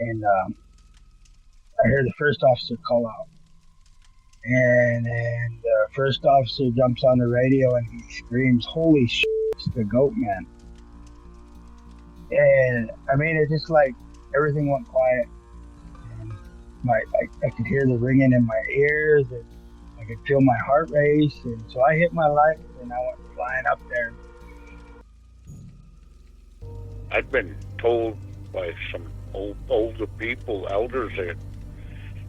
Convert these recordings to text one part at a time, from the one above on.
and I hear the first officer call out, and then the first officer jumps on the radio and he screams, "Holy shit, it's the Goatman!" And I mean, it just like everything went quiet, and I could hear the ringing in my ears, and I could feel my heart race, and so I hit my light and I went flying up there. I've been told by some older people, elders, that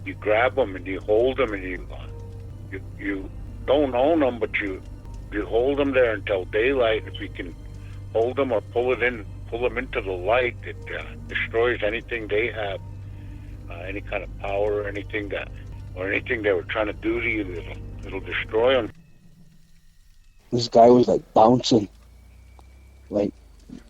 you grab them and you hold them and you don't own them, but you hold them there until daylight. If you can hold them or pull them into the light, it destroys anything they have, any kind of power or anything they were trying to do to you. It'll destroy them. This guy was like bouncing, like,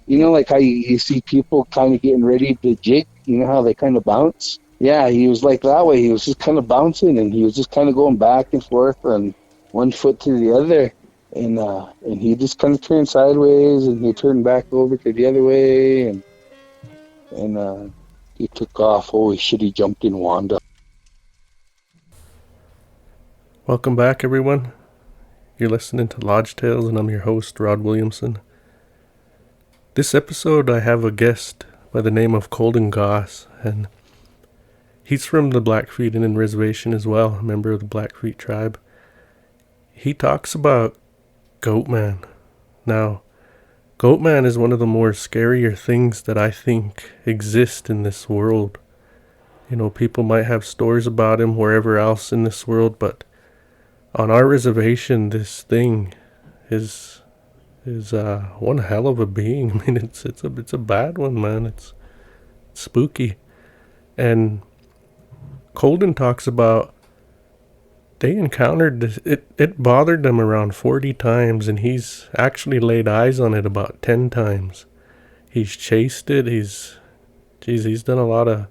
you know, like how you see people kind of getting ready to jig, you know how they kind of bounce? Yeah, he was like that way. He was just kind of bouncing, and he was just kind of going back and forth on one foot to the other. And he just kind of turned sideways, and he turned back over to the other way, and he took off. Holy shit, he jumped in Wanda. Welcome back, everyone. You're listening to Lodge Tales, and I'm your host, Rod Williamson. This episode, I have a guest by the name of Colden Goss, and he's from the Blackfeet Indian Reservation as well, a member of the Blackfeet Tribe. He talks about Goatman. Now, Goatman is one of the more scarier things that I think exist in this world. You know, people might have stories about him wherever else in this world, but on our reservation, this thing is one hell of a being. I mean, it's a bad one, man. It's spooky. And Colden talks about they encountered this. It bothered them around 40 times, and he's actually laid eyes on it about 10 times. He's chased it. He's done a lot of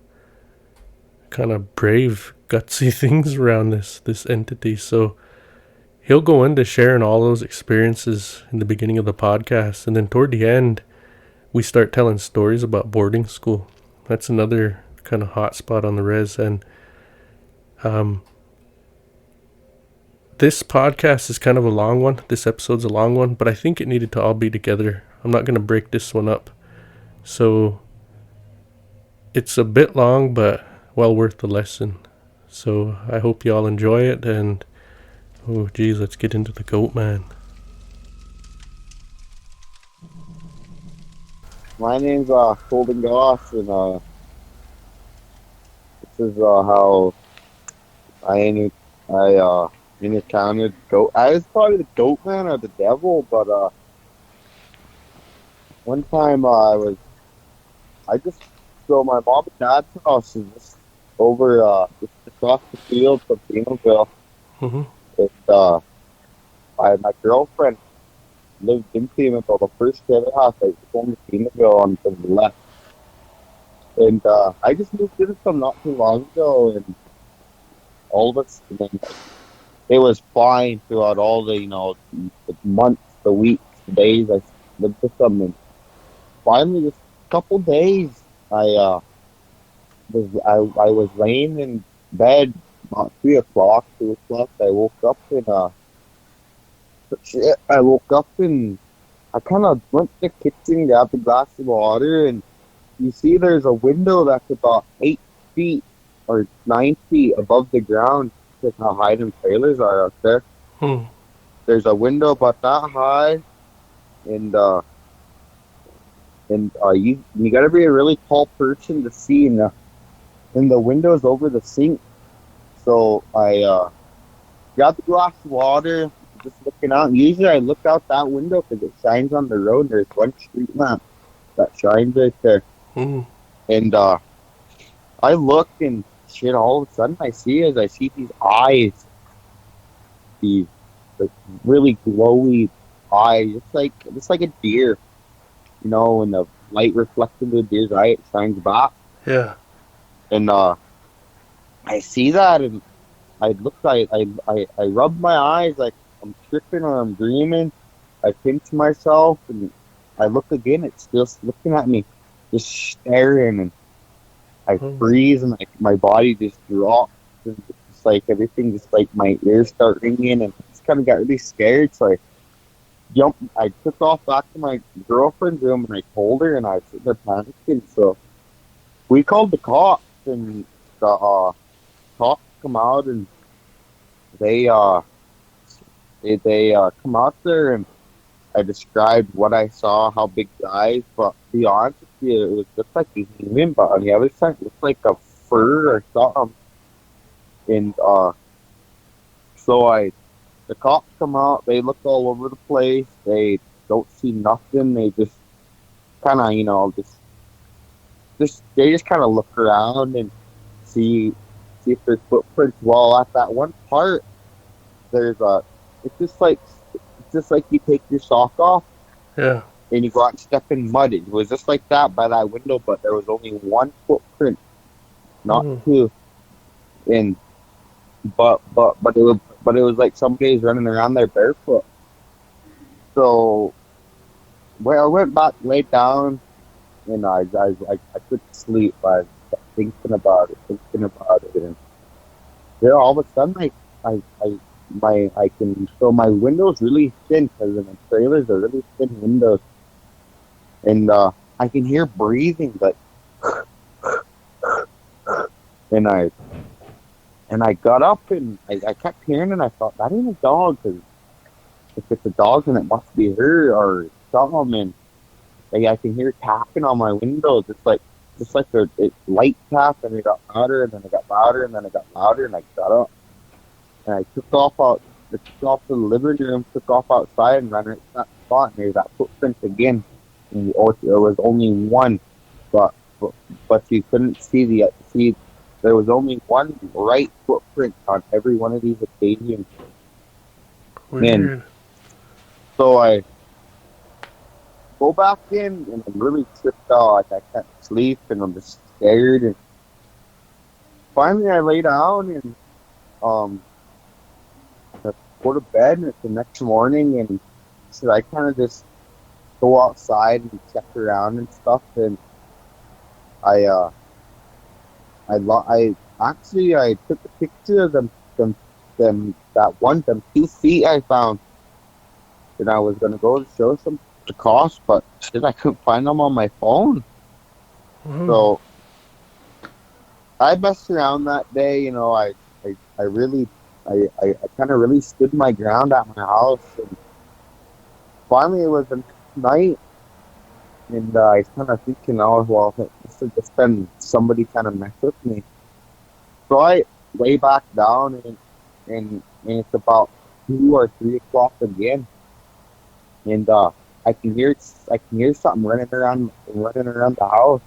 kind of brave, gutsy things around this entity. So he'll go into sharing all those experiences in the beginning of the podcast, and then toward the end, we start telling stories about boarding school. That's another kind of hot spot on the res, and this podcast is kind of a long one. This episode's a long one, but I think it needed to all be together. I'm not going to break this one up. So it's a bit long, but well worth the lesson. So I hope you all enjoy it, and oh geez, let's get into the Goatman. My name's Colden Goss, and this is how I encountered goat. I was probably the Goatman or the devil, but one time I just so my mom and dad's house is just over just across the field from Phoenixville. Mm-hmm. My girlfriend lived in Phoenixville. The first trailer house I was from Phoenixville on to the left, and I just moved in from not too long ago, and all of us. It was fine throughout all the the months, the weeks, the days I lived with them, and finally, just a couple days, I was laying in bed about 3 o'clock, 2 o'clock. I woke up and I kind of went to the kitchen, grabbed a glass of water, and you see there's a window that's about 8 feet or 9 feet above the ground. Like how high them trailers are out there. There's a window about that high, and you gotta be a really tall person to see, and the window's over the sink. So I grabbed a glass of water, just looking out. And usually I look out that window because it shines on the road. There's one street lamp that shines right there, and I look and shit, all of a sudden I see these eyes, these like really glowy eyes, just like a deer, when the light reflects into the deer's eye, it shines back. Yeah. And I see that, and I rub my eyes like I'm tripping or I'm dreaming. I pinch myself, and I look again. It's still looking at me, just staring, and I freeze and like my body just drops and it's like everything just like my ears start ringing and I just kind of got really scared. So I took off back to my girlfriend's room and I told her and I was sitting there panicking. So we called the cops and the cops come out and they come out there and I described what I saw, how big the eyes, but to be honest with you, it was just like a human, but on the other side, it looked like a fur or something. And so the cops come out, they look all over the place, they don't see nothing, they just kind of, they just kind of look around and see if there's footprints. Well, at that one part, it's just like you take your sock off. Yeah. And you go out and step in mud. It was just like that by that window, but there was only one footprint, not two. And but it was like somebody's running around there barefoot. So I went back, laid down, and I couldn't sleep. I kept thinking about it, and then all of a sudden I can so my window's really thin because in the trailers are really thin windows. And I can hear breathing, like, and I got up and I kept hearing it. And I thought that ain't a dog, because if it's a dog, then it must be her or something. And I can hear tapping on my window, just like it light tap, and it got louder, and then it got louder, and then it got louder, and I got up and I took off to the living room, took off outside, and ran right to that spot. And there's that footprint again. Or there was only one, but you couldn't see there was only one right footprint on every one of these occasions. Weird. And so I go back in and I'm really tripped out. Like I can't sleep and I'm just scared. And finally I lay down and I go to bed, and it's the next morning, and so I kind of just go outside and check around and stuff, and I took a picture of them 2 feet I found, and I was gonna go and show some the cost, but shit, I couldn't find them on my phone. So I messed around that day, I kind of really stood my ground at my house, and finally it was the night, and I was kind of thinking, this has just been somebody kind of mess with me. So I lay back down, and it's about 2 or 3 o'clock again, and I can hear something running around the house,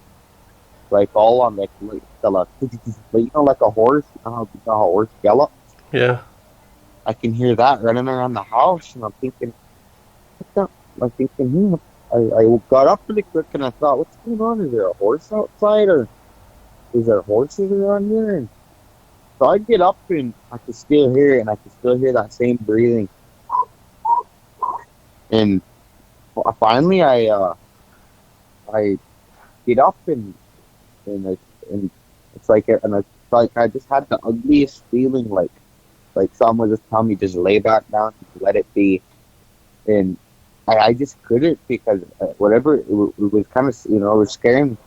like all on like like a horse. You know how a horse gallops? Yeah. I can hear that running around the house, and I'm thinking, I got up really quick, and I thought, what's going on? Is there a horse outside, or is there horses around here? And so I get up, and I can still hear it, and I can still hear that same breathing. And finally, I get up, and it's like I just had the ugliest feeling, like someone was just telling me, just lay back down and let it be. And I just couldn't, because whatever, it was kind of, it was scaring,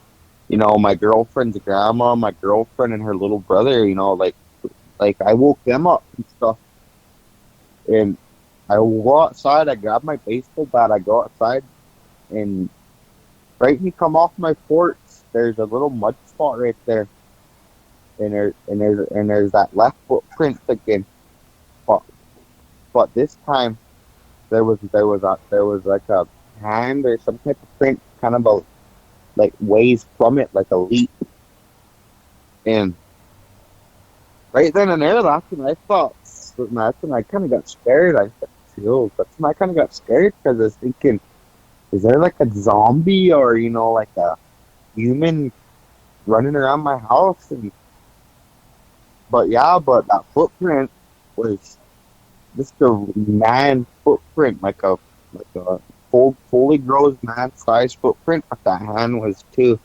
my girlfriend's grandma, my girlfriend and her little brother, like I woke them up and stuff. And I go outside, I grab my baseball bat, I go outside, and right when you come off my porch, there's a little mud spot right there. And there's that left footprint again. But this time there was like a hand or some type of print, kind of like ways from it, like a leap. And right then and there, that's when I kind of got scared. I got chills. That's when I kind of got scared, because I was thinking, is there like a zombie or like a human running around my house? But that footprint was just a man footprint, like a fully grown man size footprint, but that hand was too.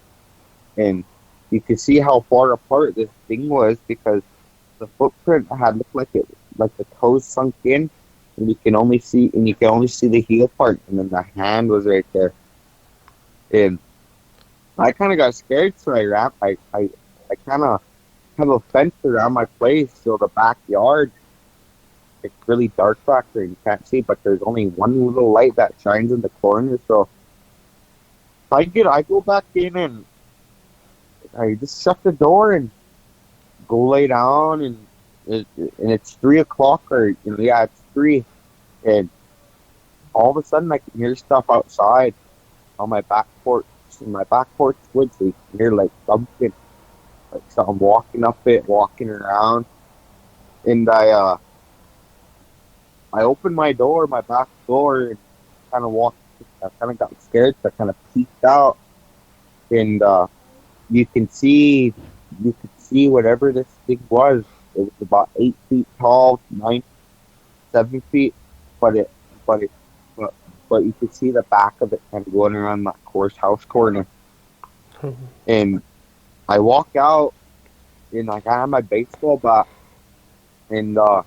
And you could see how far apart this thing was because the footprint had looked like the toes sunk in, and you can only see the heel part, and then the hand was right there. And I kind of got scared, so I kind of have a fence around my place, so the backyard, it's really dark back there, you can't see, but there's only one little light that shines in the corner, so I go back in and I just shut the door and go lay down, and it's 3 o'clock, or it's 3, and all of a sudden I can hear stuff outside on my back porch. In my back porch woods, so you can hear like something, like something walking up it, walking around, and I opened my back door, and kind of walked. I kind of got scared, so I kind of peeked out, and you could see whatever this thing was. It was about 8 feet tall, 7 feet, but you could see the back of it kind of going around that house corner. And I walk out, and I have my baseball bat, and I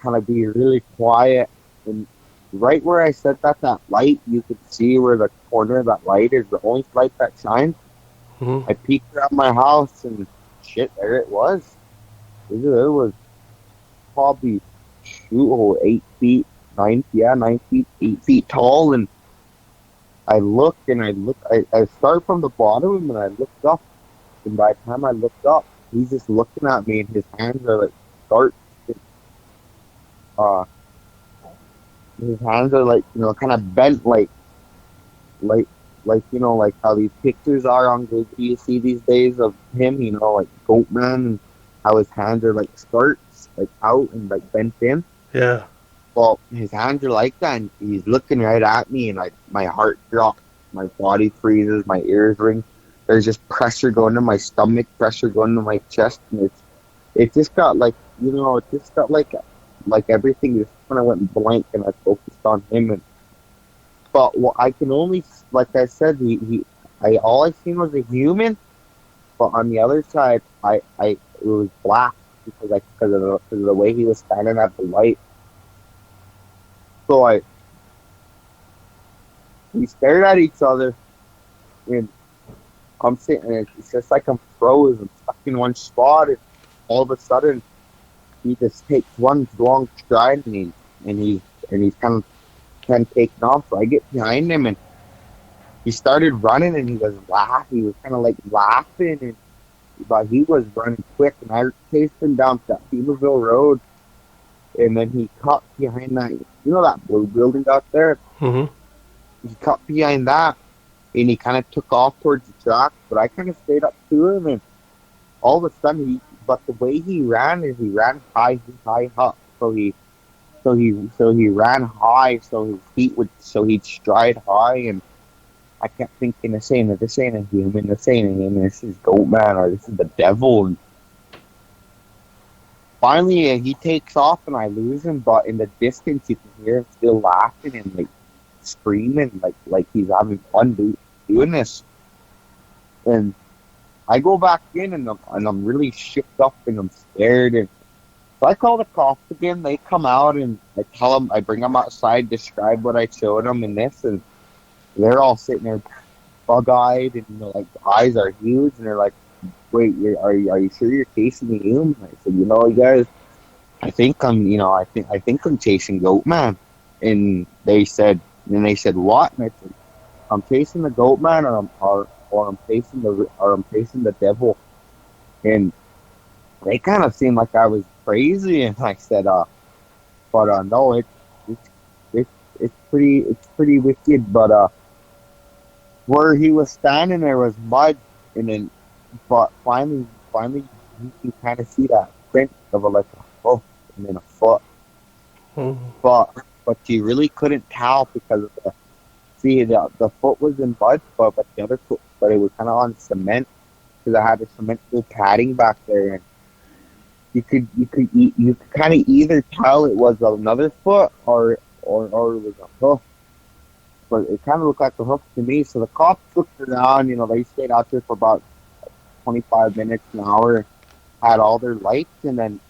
kind of be really quiet. And right where I said that light, you could see where the corner of that light is the only light that shines. I peeked around my house, and shit, there it was. It was probably 8 feet, 9 feet, 8 feet tall, and I start from the bottom, and I looked up, and by the time I looked up, he's just looking at me, and his hands are like dark. His hands are like, kind of bent, like how these pictures are on Google you see these days of him, like Goatman, and how his hands are like skirts, like out and like bent in. Yeah. Well, his hands are like that, and he's looking right at me, and my heart drops, my body freezes, my ears ring. There's just pressure going to my stomach, pressure going to my chest, and it just got like, like everything just kind of went blank, and I focused on him. But I can only, like I said, all I seen was a human, but on the other side, it was black because of the way he was standing at the light. So we stared at each other, and I'm sitting, and it's just like I'm frozen, stuck in one spot, and all of a sudden, he just takes one long stride, and he's kind of taking off. So I get behind him, and he started running, and he was laughing. He was kind of like laughing, but he was running quick, and I chased him down that Beaverville Road, and then he cut behind that, that blue building out there. Mm-hmm. He cut behind that, and he kind of took off towards the track, but I kind of stayed up to him, and all of a sudden, but the way he ran is he ran high up, so he ran high, so he'd stride high, and I kept thinking this ain't a human, this ain't a human, this is Goatman, or this is the devil. And finally, he takes off, and I lose him, but in the distance, you can hear him still laughing and like screaming, like he's having fun doing this. And I go back in, and I'm really shook up, and I'm scared, and so I call the cops again. They come out, and I bring them outside, describe what I showed them in this, and they're all sitting there bug-eyed, and like the eyes are huge, and they're like, "Wait, are you sure you're chasing the human?" I said, "You guys, I think I'm chasing Goatman." And they said, "What?" And I said, "I'm chasing the Goatman, or I'm chasing the devil." And they kind of seemed like I was crazy, and I said, but no, it's pretty wicked, but where he was standing there was mud, and then but finally you can kind of see that print of a hoof and then a foot. But you really couldn't tell because of the foot was in mud, but the other foot, but it was kind of on cement because I had a cement padding back there, and you could kind of either tell it was another foot or it was a hoof, but it kind of looked like a hoof to me. So the cops looked around, they stayed out there for about 25 minutes, an hour, had all their lights, and then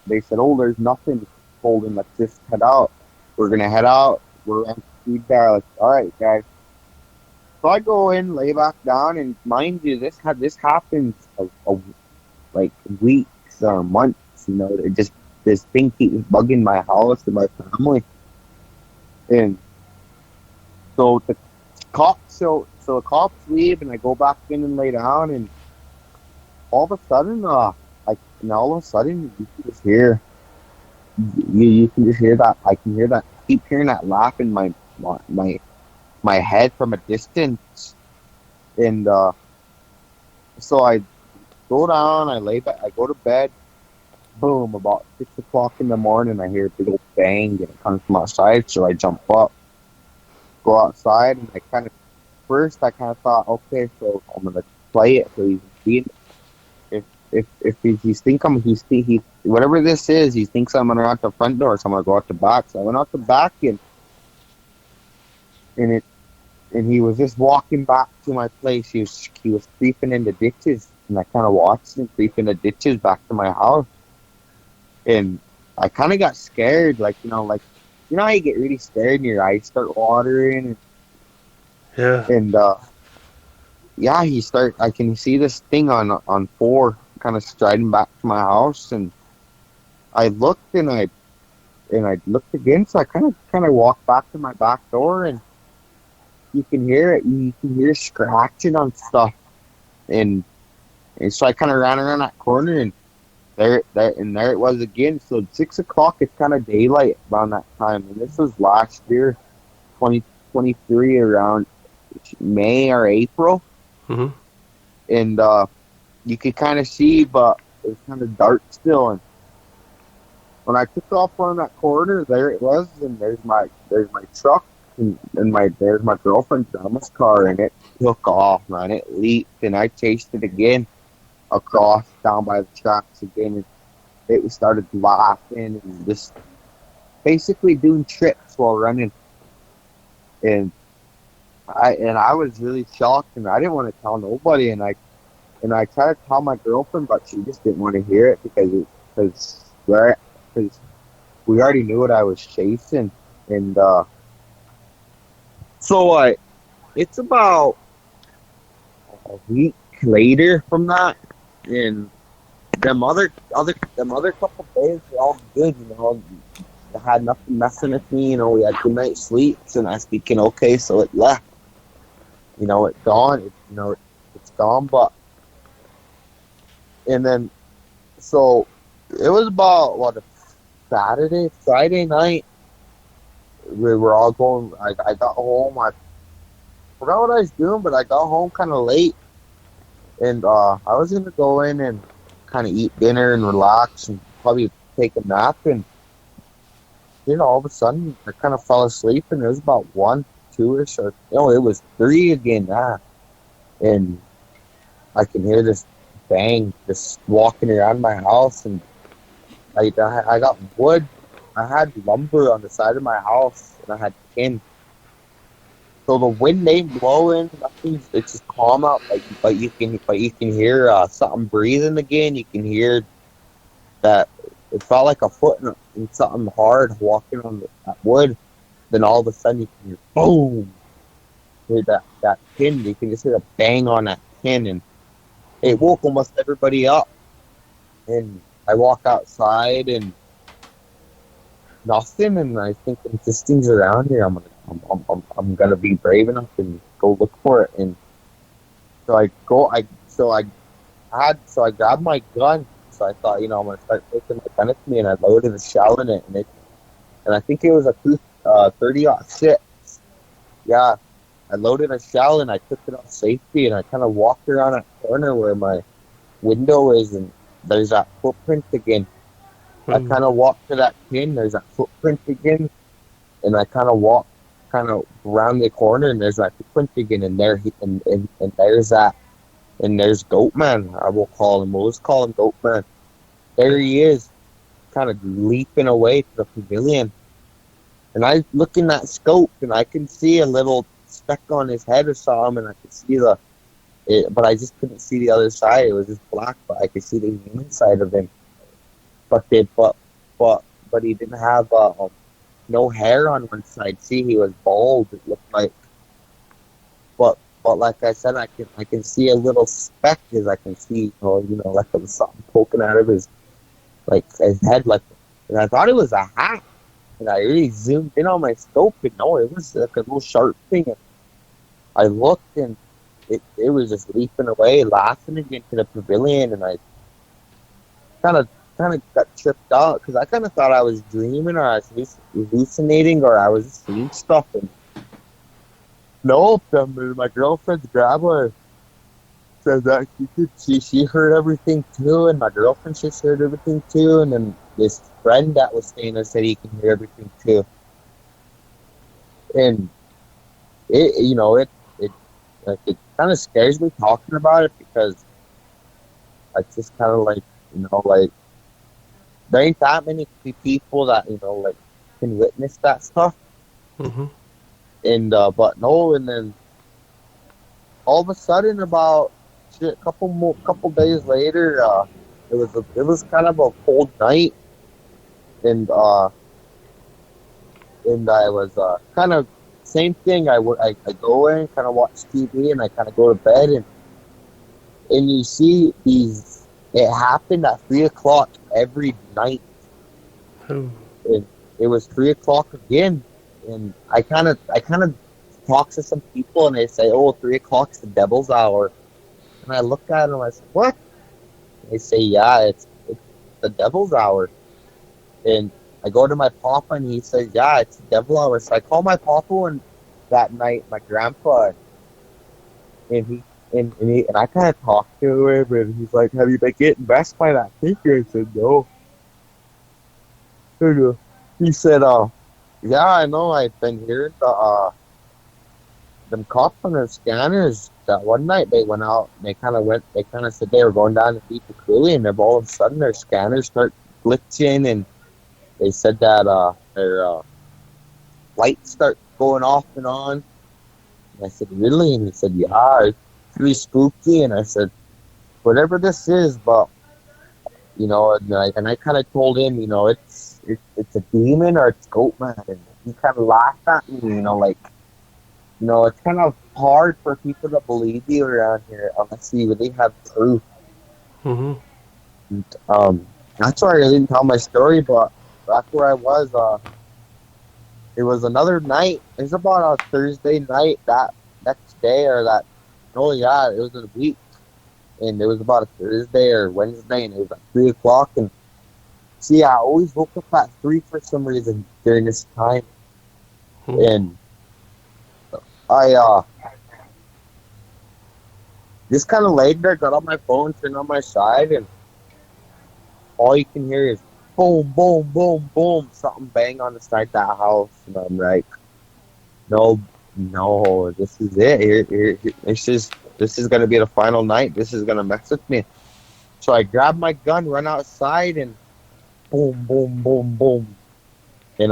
they said, "Oh, there's nothing." Colden, let's just head out. We're gonna head out. We're on speed dial. Like, all right, guys. So I go in, lay back down, and mind you, this happens like weeks or months. You know, it just this thing keeps bugging my house and my family, and so the cops the cops leave, and I go back in and lay down, and all of a sudden, you can just hear. You can just hear that. I can hear that. Keep hearing that laugh in my head from a distance, and so I go down. I lay back. I go to bed. Boom! About 6 o'clock in the morning, I hear a big old bang, and it comes from outside. So I jump up, go outside, and I kind of thought, okay, so I'm gonna play it. So he's if he's he whatever this is, he thinks I'm gonna go out the front door, so I'm gonna go out the back. So I went out the back, and he was just walking back to my place. He was creeping in the ditches, and I kind of watched him creep in the ditches back to my house, and I kind of got scared, like how you get really scared and your eyes start watering, and yeah, I can see this thing on 4 kind of striding back to my house, and I looked and I looked again, so I kind of walked back to my back door, and you can hear it. You can hear scratching on stuff, and so I kind of ran around that corner, and there it was again. So 6 o'clock, it's kind of daylight around that time, and this was last year, 2023, around May or April. Mm-hmm. And you could kind of see, but it was kind of dark still. And when I took off on that corner, there it was, and there's my truck, and there's my girlfriend's grandma's car, and it took off, man. It leaped, and I chased it again across down by the tracks again, and it started laughing and just basically doing tricks while running. And I was really shocked, and I didn't want to tell nobody, and I tried to tell my girlfriend, but she just didn't want to hear it because we already knew what I was chasing, and so it's about a week later from that, and them other couple days were all good, I had nothing messing with me, we had good night sleeps, and I was thinking, okay, so it left. It's gone. It's gone. But and then, so it was about Friday night. We were all going. I got home. I forgot what I was doing, but I got home kind of late, and I was gonna go in and kind of eat dinner and relax and probably take a nap, and all of a sudden I kind of fell asleep, and it was about 1, 2-ish, or it was 3 again, and I can hear this bang just walking around my house, and I got wood. I had lumber on the side of my house, and I had tin. So the wind ain't blowing, it's just calm out, but you can hear something breathing again. You can hear that it felt like a foot and something hard walking on that wood. Then all of a sudden you can hear boom. Hear that pin. You can just hear a bang on that pin, and it woke almost everybody up. And I walk outside and nothing, and I think if this thing's around here, I'm gonna be brave enough and go look for it. And so I grabbed my gun. So I thought, I'm gonna start taking my gun with me, and I loaded a shell in it, and I think it was a 30-06. Yeah, I loaded a shell, and I took it off safety, and I kind of walked around that corner where my window is, and there's that footprint again. I kind of walked to that pin. There's that footprint again, and I kind of walked around the corner, and there's that footprint again, and there's that, and there's Goatman. I will call him. We'll just call him Goatman. There he is, kind of leaping away to the pavilion, and I look in that scope, and I can see a little speck on his head or something, and I can see but I just couldn't see the other side. It was just black, but I could see the human side of him. But but he didn't have no hair on one side. See, he was bald. It looked like, but like I said, I can see a little speck, as I can see, like there was something poking out of his head, and I thought it was a hat, and I really zoomed in on my scope, and no, it was like a little sharp thing. And I looked, and it was just leaping away, laughing again to the pavilion, and I kind of got tripped out because I kind of thought I was dreaming, or I was hallucinating, or I was just seeing stuff. And nope, my girlfriend's grandma said that she heard everything too, and my girlfriend just heard everything too, and then this friend that was staying there said he can hear everything too. And it kind of scares me talking about it, because it's just kind of like there ain't that many people that can witness that stuff. Mm-hmm. And but no, and then all of a sudden, about a couple days later, it was kind of a cold night, and I was kind of same thing. I go in, kind of watch TV, and I kind of go to bed, and you see these. It happened at 3:00 every night. Oh. And it was 3:00 again, and I kind of talk to some people, and they say, "Oh, 3:00's the devil's hour." And I look at them, I say, "What?" And they say, "Yeah, it's the devil's hour." And I go to my papa, and he says, "Yeah, it's the devil hour." So I call my papa, and that night, my grandpa, and I kind of talked to him, and he's like, "Have you been getting messed by that figure?" I said, "No." He said, "Yeah, I know. I've been hearing them cops on their scanners. That one night they went out, and they kind of said they were going down to beat the coulee, and then all of a sudden their scanners start glitching, and they said that their lights start going off and on." And I said, "Really?" And he said, "Yeah, it's pretty spooky." And I said, "Whatever this is, but and I kind of told him, it's a demon or it's Goatman." And he kind of laughed at me, it's kind of hard for people to believe you around here unless you really have proof. Mm-hmm. And, that's why I didn't tell my story, but that's where I was. It was another night. It was about a Thursday night that next day, it was a week. And it was about a Thursday or Wednesday, and it was at 3:00. And see, I always woke up at 3 for some reason during this time. Mm-hmm. And I just kind of laid there, got on my phone, turned on my side, and all you can hear is boom, boom, boom, boom, something bang on the side of that house. And I'm like, no, this is it. Here, this is going to be the final night. This is going to mess with me. So I grab my gun, run outside, and boom, boom, boom, boom. And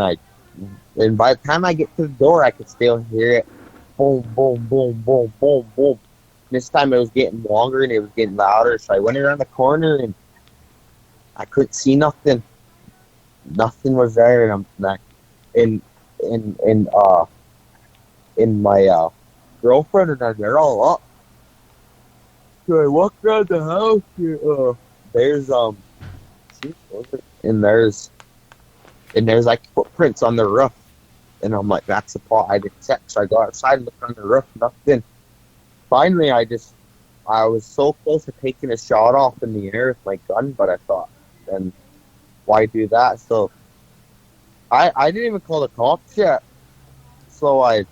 by the time I get to the door, I could still hear it. Boom, boom, boom, boom, boom, boom. This time it was getting longer and it was getting louder. So I went around the corner and I couldn't see nothing. Nothing was there, and I'm like, and my girlfriend and I, they're all up. So I walk around the house. There's like footprints on the roof, and I'm like, that's the part I didn't check. So I go outside and look on the roof, nothing. Finally, I was so close to taking a shot off in the air with my gun, but I thought, then why do that? So I didn't even call the cops yet. So I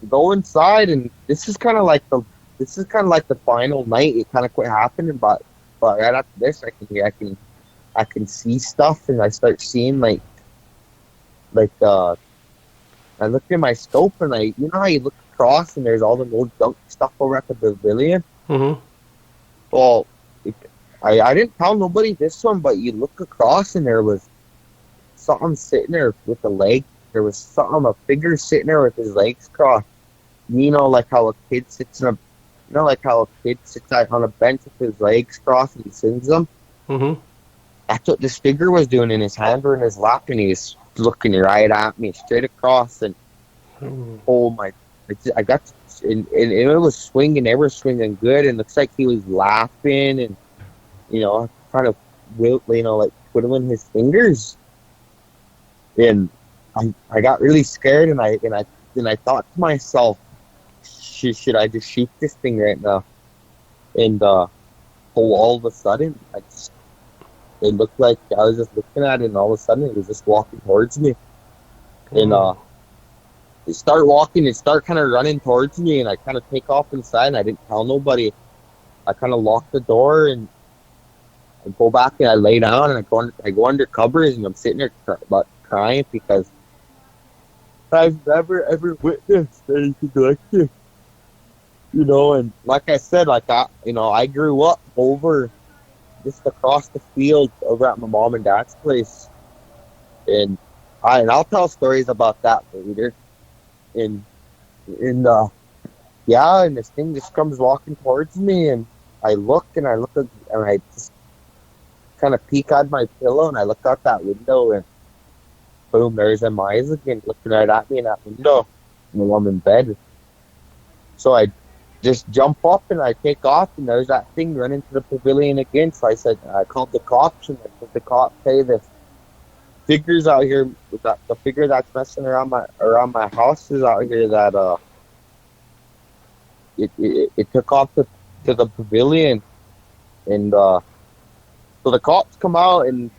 go inside, and this is kind of like the final night. It kind of quit happening, but right after this, I can see stuff, and I start seeing I looked at my scope, and you know how you look across and there's all the old junk stuff over at the pavilion. Mm-hmm. Well, I didn't tell nobody this one, but you look across and there was something sitting there with a leg. There was a figure sitting there with his legs crossed. You know, like how a kid sits in You know, like how a kid sits out on a bench with his legs crossed and he sings them? Mm-hmm. That's what this figure was doing, and his hands were in his lap, and he was looking right at me, straight across, and oh my, I got, and it was swinging, they were swinging good, and it looks like he was laughing, and, you know, kind of, you know, like twiddling his fingers, and I got really scared, and I thought to myself, should I just shoot this thing right now? And all of a sudden, it looked like I was just looking at it, and all of a sudden, it was just walking towards me. And it started walking, it started kind of running towards me, and I kind of take off inside, and I didn't tell nobody. I kind of locked the door, and I go back, and I lay down, and I go under covers, and I'm sitting there crying because I've never ever witnessed anything like this. You know, and like I said, I grew up over just across the field over at my mom and dad's place, and I'll tell stories about that later. And yeah, and this thing just comes walking towards me, and I look and I just kind of peek out my pillow, and I look out that window, and boom, there's them eyes again looking right at me in that window, and I'm in bed. So I just jump up and I take off, and there's that thing running to the pavilion again. So I called the cops, and I said, the cops, hey, the figures out here, the figure that's messing around my house is out here that it took off to the pavilion, and so the cops come out, and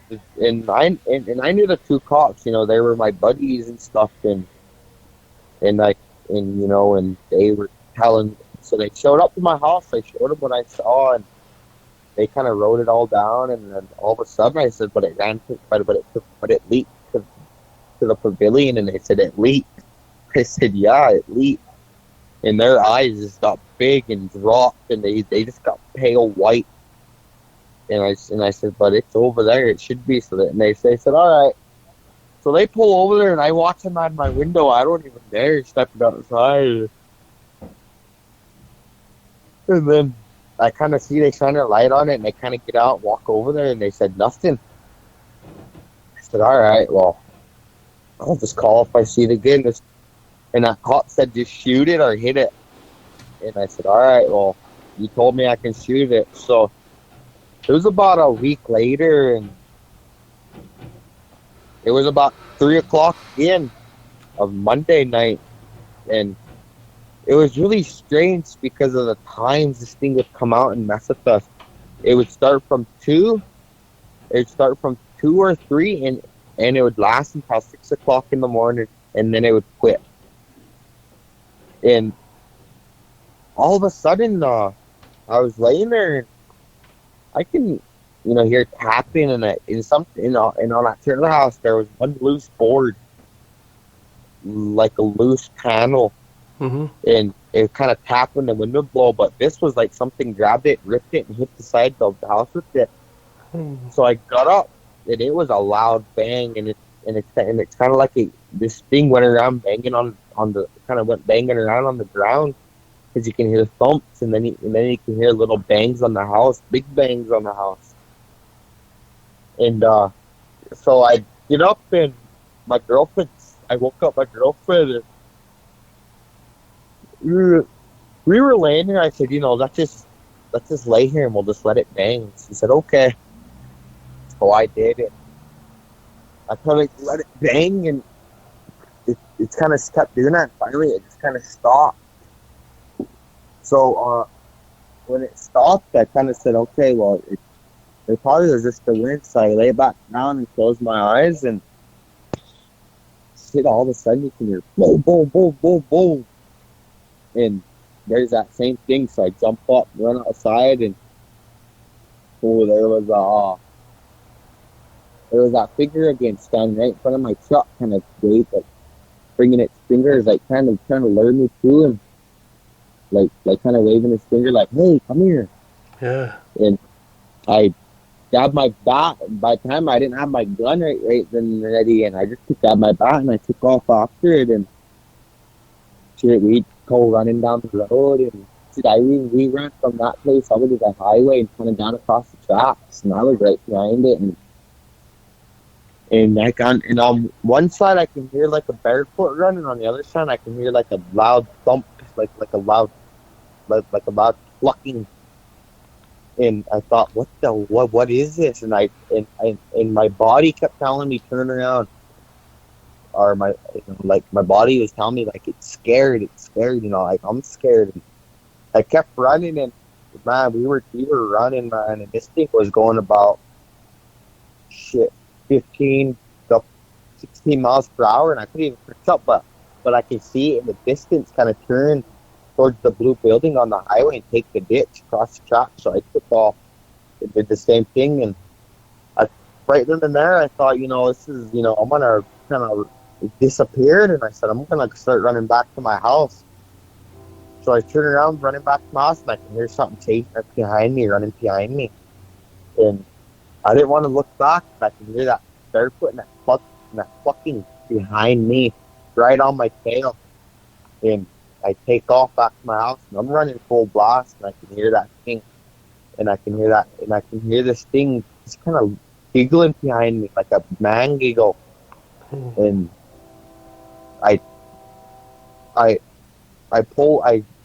I knew the two cops, you know, they were my buddies and stuff, and you know, and they were telling. So they showed up to my house. I showed them what I saw, and they kind of wrote it all down. And then all of a sudden, I said, "But it leaked to the pavilion." And they said it leaked. I said, "Yeah, it leaked." And their eyes just got big and dropped, and they just got pale white. And I said, "But it's over there. It should be." And they said, "All right." So they pull over there, and I watch them out my window. I don't even dare step outside. And then I kind of see they shine their light on it, and they kind of get out, walk over there, and they said nothing. I said, all right, well, I'll just call if I see it again. And that cop said, just shoot it or hit it. And I said, all right, well, you told me I can shoot it. So it was about a week later, and it was about 3 o'clock again of Monday night, and it was really strange because of the times this thing would come out and mess with us. It would start from 2. It would start from 2 or 3, and it would last until 6 o'clock in the morning, and then it would quit. And all of a sudden, I was laying there, and I can, hear tapping, and on that trailer house there was one loose board, like a loose panel. Mm-hmm. And it kind of tapped when the window blow, but this was like something grabbed it, ripped it, and hit the side of the house with it. So I got up, and it was a loud bang, and it's kind of like this thing went around banging went banging around on the ground, because you can hear thumps, and then you can hear little bangs on the house, big bangs on the house. And so I get up, and I woke up my girlfriend. And we were laying there. I said, let's just lay here and we'll just let it bang. She said, okay. So I did it. I kind of let it bang, and it kind of kept doing that. Finally, it just kind of stopped. So when it stopped, I kind of said, okay, well, it probably was just the wind. So I lay back down and closed my eyes, and all of a sudden you can hear boom, boom, boom, boom, boom. And there's that same thing, so I jump up, run outside, and there was that figure again standing right in front of my truck, kind of waved, like bringing its fingers, like kind of trying to lure me to him, like kind of waving his finger, like, hey, come here. Yeah. And I grabbed my bat. By the time I didn't have my gun right then ready, and I just grabbed my bat and I took off after it, and we go running down the road, and we ran from that place over to the highway and kind of down across the tracks, and I was right behind it, and on one side I can hear like a barefoot run, and on the other side I can hear like a loud thump, like a loud plucking. And I thought, what is this? And my body kept telling me turn around, or my body was telling me like it's scared, like I'm scared. And I kept running, and man, we were running, man, and this thing was going about 15 to 16 miles per hour, and I couldn't even catch up, but I could see it in the distance kind of turn towards the blue building on the highway and take the ditch across the track. So I took off and did the same thing, and right then and there I thought, this is, I'm gonna kind of disappeared, and I said I'm gonna start running back to my house. So I turn around, running back to my house, and I can hear something chasing running behind me, and I didn't want to look back, but I can hear that barefoot and that fucking behind me, right on my tail. And I take off back to my house, and I'm running full blast, and I can hear that thing, and I can hear this thing just kind of giggling behind me, like a man giggle. And I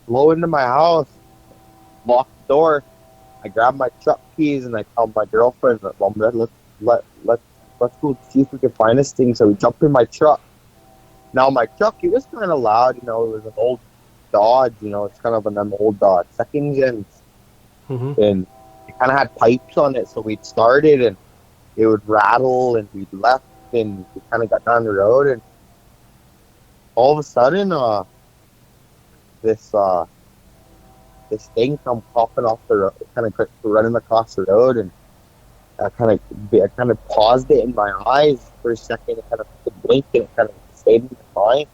blow into my house, lock the door. I grab my truck keys, and I tell my girlfriend, well, let's go see if we can find this thing. So we jump in my truck. Now my truck, it was kind of loud, it was an old Dodge, it's kind of an old Dodge, second gens. Mm-hmm. And it kind of had pipes on it, so we'd started and it would rattle, and we'd left, and we kind of got down the road, and all of a sudden, this thing come popping off the road, kind of running across the road, and I kind of paused it in my eyes for a second, and kind of blinked, and it kind of stayed in my mind.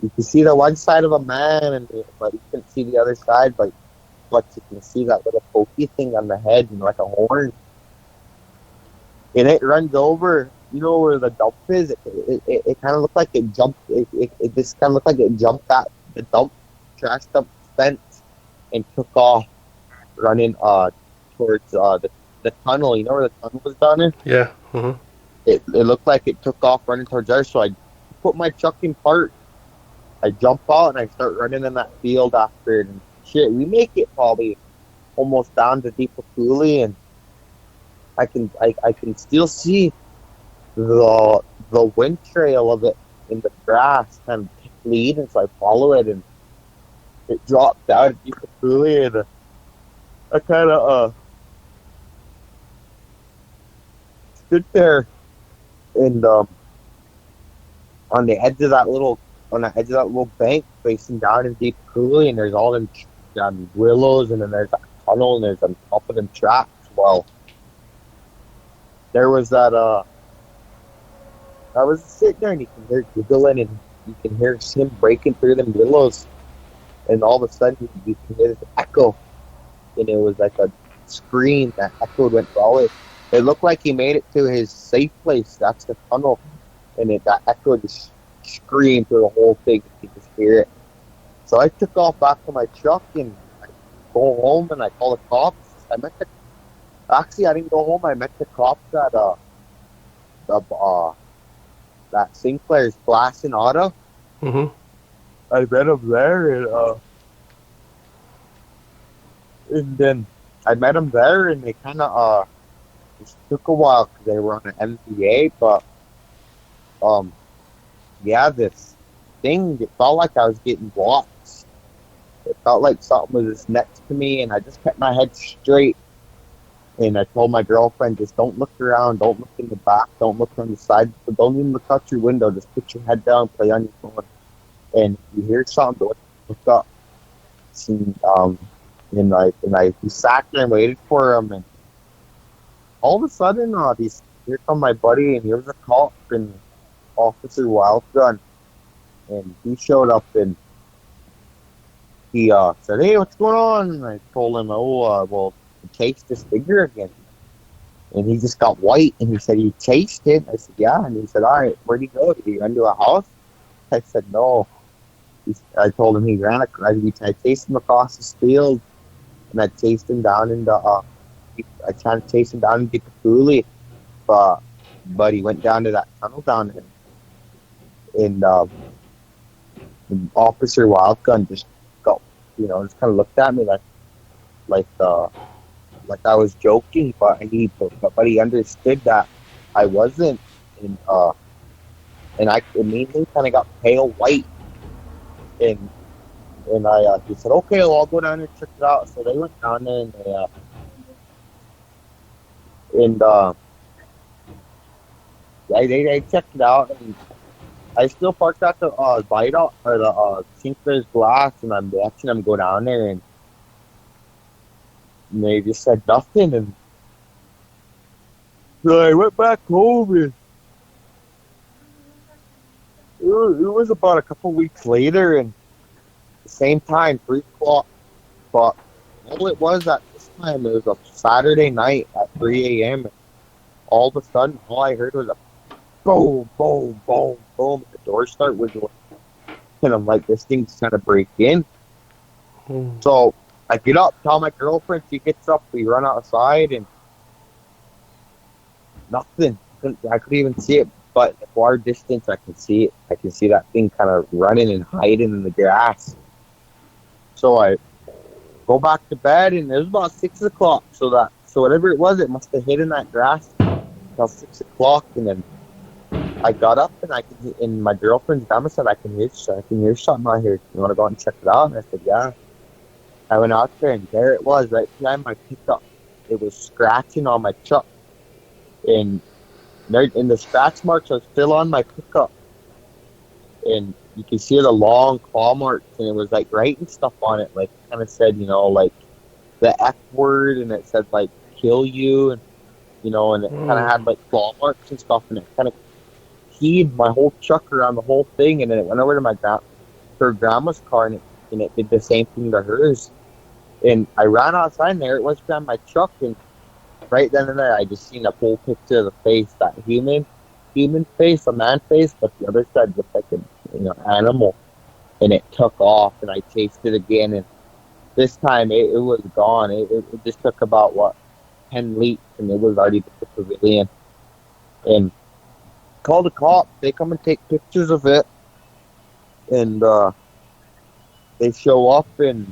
You can see the one side of a man, but you couldn't see the other side, but you can see that little pokey thing on the head, like a horn. And it runs over, where the dump is. It kind of looked like it jumped. It just kind of looked like it jumped at the trash dump fence, and took off running towards the tunnel. You know where the tunnel was down there? Yeah. Mm-hmm. It looked like it took off running towards there. So I put my truck in park. I jump out and I start running in that field after it. And shit, we make it probably almost down to Deepa Coulee, and I can still see the wind trail of it in the grass kind of lead, and so I follow it, and it dropped down at Deepa Coulee, and I kind of stood there, and on the edge of that little bank facing down in Deepa Coulee, and there's all them willows, and then there's that tunnel, and there's on top of them tracks. Well, there was that I was sitting there, and you can hear giggling, and you can hear him breaking through them willows, and all of a sudden you can hear this echo, and it was like a scream that echoed, went forward. It looked like he made it to his safe place. That's the tunnel, and that echo just screamed through the whole thing. You could just hear it. So I took off back to my truck, and I go home, and I call the cops. Actually, I didn't go home. I met the cops at that Sinclair's Glass and Auto. Mm-hmm. I met them there, and then I met them there, and they kind of it took a while because they were on an MVA, but yeah, this thing, it felt like I was getting watched. It felt like something was just next to me, and I just kept my head straight. And I told my girlfriend, just don't look around, don't look in the back, don't look on the side, don't even look out your window, just put your head down, play on your phone. And if you hear something, look up. And I sat there and waited for him, and all of a sudden, here come my buddy, and he was a cop, and Officer Wildgun, and he showed up, and he said, "Hey, what's going on?" And I told him, well, he chased this figure again, and he just got white, and he said he chased it. I said, yeah, and he said, all right, where'd he go? Did he run to a house? I said, no. I told him he ran. I chased him across this field, and I chased him down into. I tried to chase him down into Kapuli, but he went down to that tunnel down there, and Officer Wildgun just go, just kind of looked at me like like I was joking, but he understood that I wasn't, and I immediately kind of got pale white, and he said, okay, well, I'll go down and check it out. So they went down there, and they checked it out, and I still parked at the Vital or the Sinclair's Glass, and I'm watching them go down there, and they just said nothing, and so I went back home, and it was about a couple weeks later, and the same time, 3 o'clock, but all it was at this time, it was a Saturday night at 3 a.m., and all of a sudden, all I heard was a boom, boom, boom, boom, and the door start wiggling, and I'm like, this thing's trying to break in. So I get up, tell my girlfriend, she gets up, we run outside, and nothing. I couldn't even see it, but at far distance, I can see it. I can see that thing kind of running and hiding in the grass. So I go back to bed, and it was about 6 o'clock. So whatever it was, it must have hit in that grass about 6 o'clock, and then I got up, and my girlfriend's grandma said, I can hear something out here. You want to go out and check it out? And I said, yeah. I went out there, and there it was, right behind my pickup. It was scratching on my truck, and the scratch marks are still on my pickup, and you can see the long claw marks, and it was like writing stuff on it, like kind of said, like the F word, and it said like kill you, and and it kind of had like claw marks and stuff, and it kind of keyed my whole truck around the whole thing, and then it went over to her grandma's car, and it did the same thing to hers. And I ran outside, and there it was behind my truck, and right then and there, I just seen a full picture of the face, that human face, a man face, but the other side looked like an animal, and it took off, and I chased it again, and this time it was gone. It just took about 10 leaps, and it was already the pavilion, and called the cops. They come and take pictures of it, and they show up, and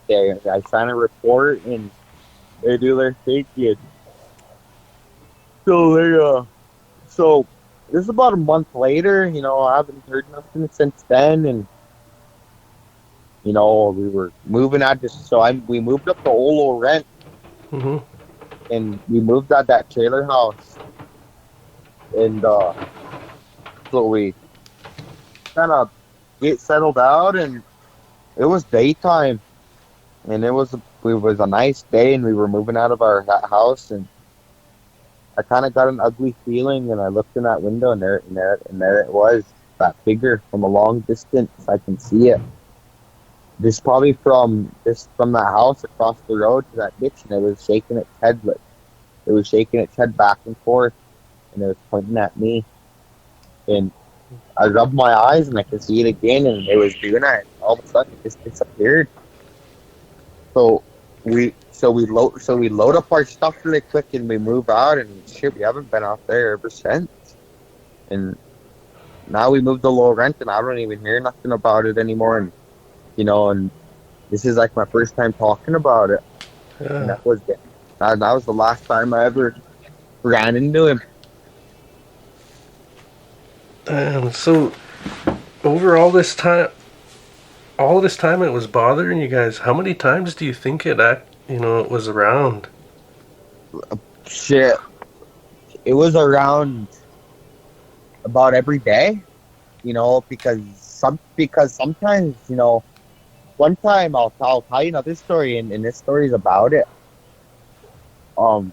I sign a report, and they do their safety. So this is about a month later. I haven't heard nothing since then, and we were moving out. We moved up to Olo Rent, and we moved out that trailer house, and so we kind of get settled out, and it was daytime, and it was a nice day, and we were moving out of that house, and I kind of got an ugly feeling, and I looked in that window, and there it was, that figure from a long distance. I can see it. This probably from that house across the road to that ditch, and it was shaking its head. It was shaking its head back and forth, and it was pointing at me. And I rubbed my eyes, and I could see it again, and it was doing that. And all of a sudden, it just disappeared. So we load up our stuff really quick, and we move out, and shit, we haven't been out there ever since. And now we moved to low rent, and I don't even hear nothing about it anymore. And and this is like my first time talking about it. Yeah. And that was the last time I ever ran into him. So over all this time it was bothering you guys. How many times do you think it was around? Shit, it was around about every day. Because sometimes one time I'll tell you another story, and this story is about it. One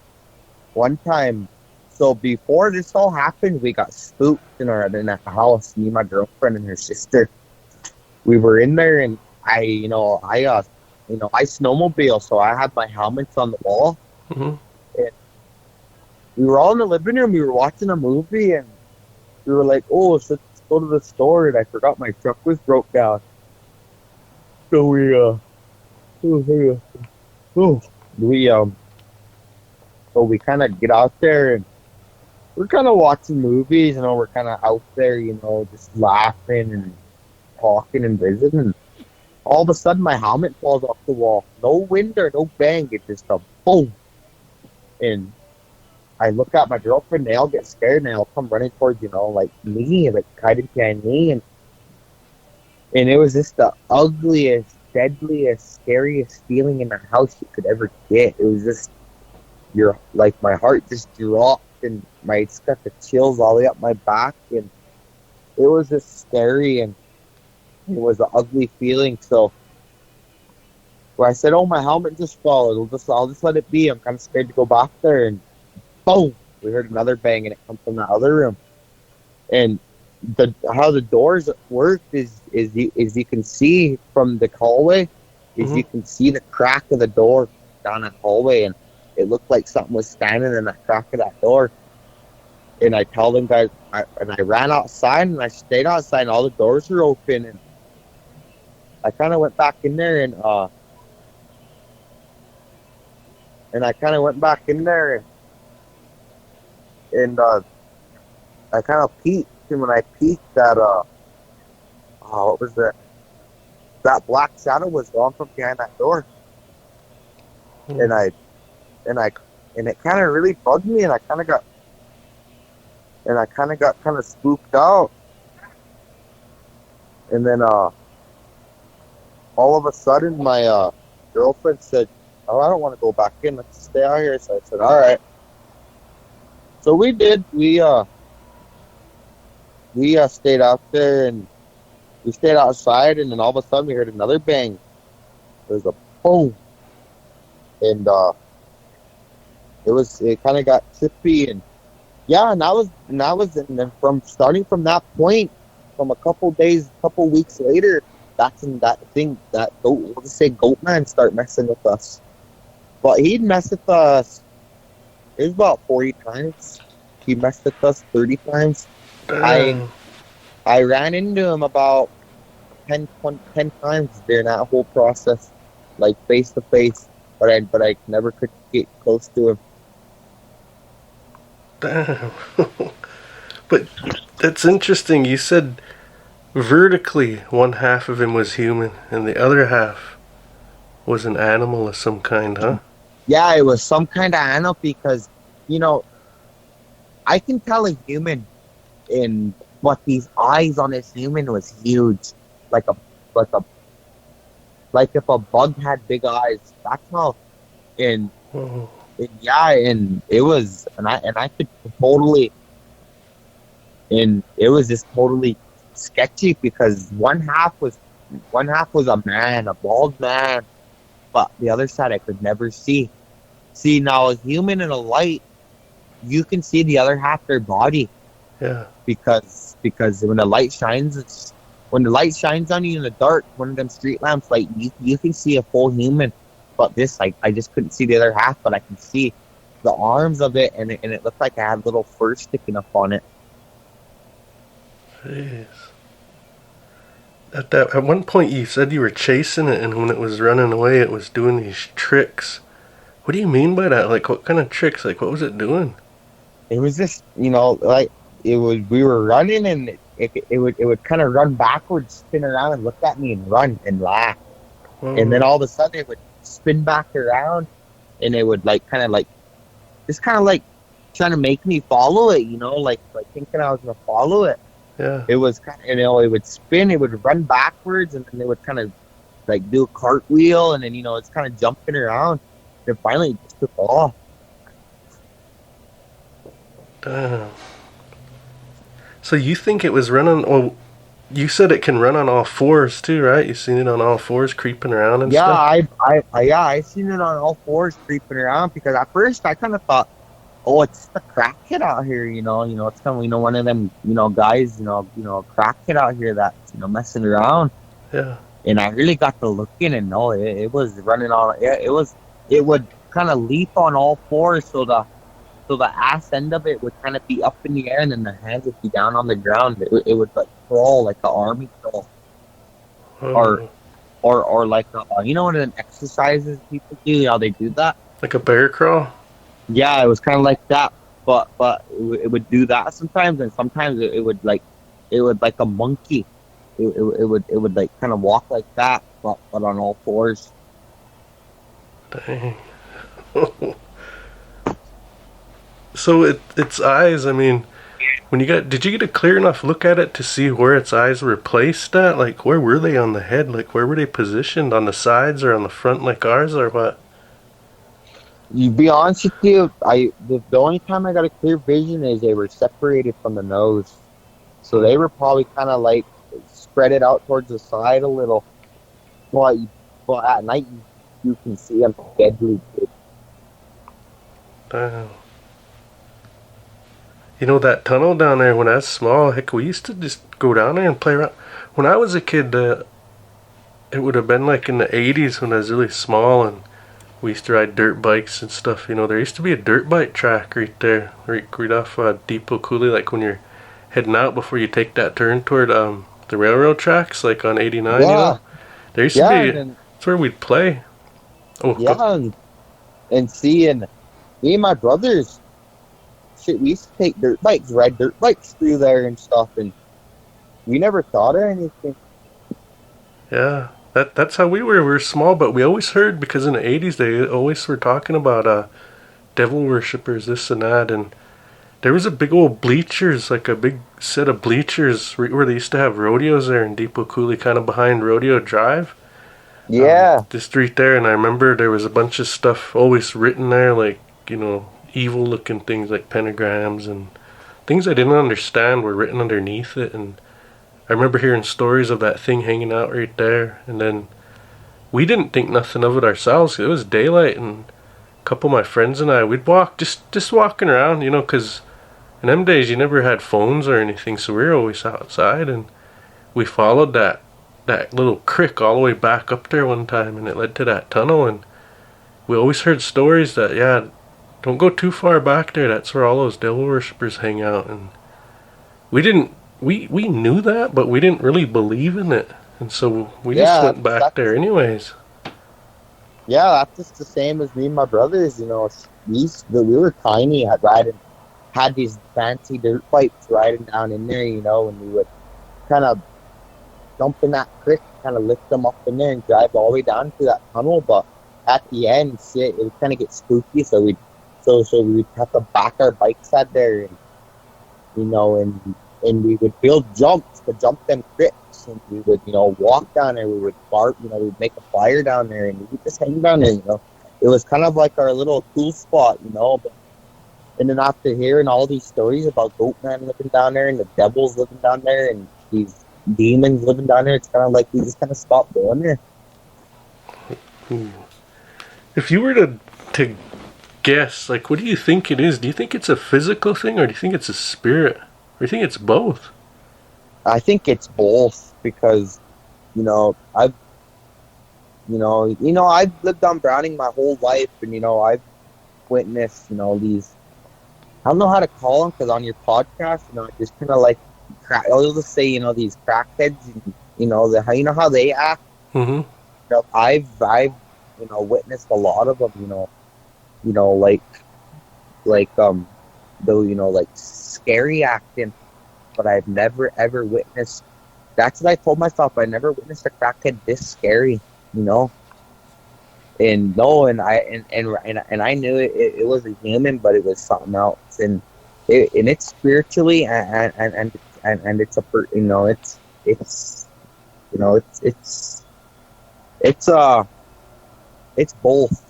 time, so before this all happened, we got spooked in the house. Me, my girlfriend, and her sister. We were in there, and I snowmobile, so I had my helmets on the wall. And we were all in the living room. We were watching a movie, and we were like, "Oh, so let's go to the store." And I forgot my truck was broke down. So we so we kind of get out there and we're kind of watching movies. We're kind of out there, just laughing and talking and visiting. All of a sudden, my helmet falls off the wall. No wind or no bang. It's just a boom. And I look at my girlfriend. They all get scared and they all come running towards, like me, like hiding behind me. And it was just the ugliest, deadliest, scariest feeling in the house you could ever get. It was just, my heart just dropped and it's got the chills all the way up my back. And it was just scary and it was an ugly feeling. So I said, "Oh, my helmet just fell. I'll just let it be. I'm kind of scared to go back there." And boom, we heard another bang, and it comes from the other room. And how the doors work is you can see from the hallway, you can see the crack of the door down that hallway, and it looked like something was standing in that crack of that door. And I tell them guys, I ran outside and I stayed outside, and all the doors were open, and I kind of went back in there and I kind of peeked, and when I peeked that what was that? That black shadow was gone from behind that door. And it kind of really bugged me, and I kind of got kind of spooked out. And then all of a sudden, my girlfriend said, "Oh, I don't want to go back in. Let's stay out here." So I said, "All right." So we did. We stayed out there, and we stayed outside, and then all of a sudden we heard another bang. There was a boom, and it kind of got trippy, and and then starting from that point, from a couple weeks later, that's when we'll just say Goatman start messing with us. But he'd mess with us. It was about 40 times. He messed with us 30 times. I ran into him about 10 times during that whole process, like face to face. But I never could get close to him. Damn. But that's interesting. You said vertically one half of him was human and the other half was an animal of some kind, huh? Yeah, it was some kind of animal because, I can tell a human, but these eyes on this human was huge, like if a bug had big eyes. That's how, and it was, and I could totally, and it was just totally sketchy because one half was a man, a bald man, but the other side I could never see. See, now a human in a light, you can see the other half of their body. Yeah. Because when the light shines on you in the dark, one of them street lamps, like you can see a full human. But this, I just couldn't see the other half, but I can see the arms of it, and it looked like I had little fur sticking up on it. Jeez. At one point you said you were chasing it, and when it was running away, it was doing these tricks. What do you mean by that? Like, what kind of tricks? Like, what was it doing? It was just, like it was. We were running, and it would kind of run backwards, spin around, and look at me and run and laugh. Whoa. And then all of a sudden, it would spin back around, and it would kind of trying to make me follow it. Like thinking I was gonna follow it. Yeah. It was kind of, it would spin, it would run backwards, and then it would kind of do a cartwheel, and then it's kind of jumping around. And finally, it just took off. Damn. So you think it was running? Well, you said it can run on all fours too, right? You've seen it on all fours creeping around and stuff. I seen it on all fours creeping around because at first I kind of thought, oh, it's the crackhead out here, it's kind of one of them, guys, crackhead out here that's messing around. Yeah. And I really got to looking, and no, it was running on. It would kind of leap on all fours, so the ass end of it would kind of be up in the air, and then the hands would be down on the ground. It would crawl like an army crawl, or like you know what an exercises people do, how they do that. Like a bear crawl? Yeah, it was kind of like that, but it would do that sometimes, and sometimes it would like a monkey. It would like kind of walk like that, but on all fours. Dang. So its eyes, I mean, did you get a clear enough look at it to see where its eyes were placed at? Like, where were they on the head? Like, where were they positioned? On the sides or on the front like ours, or what? You be honest with you, the only time I got a clear vision is they were separated from the nose, so they were probably kind of like spread it out towards the side a little. But at night you can see them deadly good. Damn. You know that tunnel down there, when I was small, heck, we used to just go down there and play around. When I was a kid, it would have been like in the 80s when I was really small, and we used to ride dirt bikes and stuff. You know, there used to be a dirt bike track right there, right off Depot Cooley, like when you're heading out before you take that turn toward the railroad tracks, like on 89, Yeah. you know? There used to be, that's where we'd play. Oh, yeah, and seeing me and my brothers, shit, we used to take ride dirt bikes through there and stuff, and we never thought of anything. Yeah, that's how we were. We were small, but we always heard, because in the 80s they always were talking about devil worshippers, this and that, and there was a big old bleachers, like a big set of bleachers where they used to have rodeos there in Depot Cooley, kind of behind Rodeo Drive. Yeah. Just right there, and I remember there was a bunch of stuff always written there, like, you know, evil looking things like pentagrams and things I didn't understand were written underneath it. And I remember hearing stories of that thing hanging out right there, and then we didn't think nothing of it ourselves. It was daylight, and a couple of my friends and I, we'd walk, just walking around, you know, because in them days you never had phones or anything, so we were always outside, and we followed that little creek all the way back up there one time, and it led to that tunnel, and we always heard stories that, yeah, don't go too far back there, that's where all those devil worshippers hang out. And we knew that, but we didn't really believe in it, and so we just went back there anyways. Yeah, that's just the same as me and my brothers, you know. We were tiny, had these fancy dirt bikes riding down in there, you know, and we would kind of jump in that creek, kind of lift them up in there and drive all the way down to that tunnel. But at the end, shit, it would kind of get spooky, so we'd have to back our bikes out there, and you know, and we would build jumps to jump them creeks, and we would, you know, walk down there. We would we'd make a fire down there, and we would just hang down there, you know. It was kind of like our little cool spot, you know. But and then after hearing all these stories about Goatman living down there and the devils living down there and these demons living down there, it's kind of like we just kind of stopped going there. If you were to guess, like, what do you think it is? Do you think it's a physical thing, or do you think it's a spirit, or do you think it's both? I think it's both, because, you know, I've lived on Browning my whole life, and, you know, I've witnessed, you know, these, I don't know how to call them, because on your podcast, you know, just kind of like, I'll just say, you know, these crackheads, you know, how they act. Mm-hmm. You know, I've you know, witnessed a lot of them, you know, like though, you know, like scary acting, but I've never ever witnessed. That's what I told myself. I never witnessed a crackhead this scary, you know. And no, and I knew it was a human, but it was something else, and it's spiritually and it's a, you know, it's you know, it's both.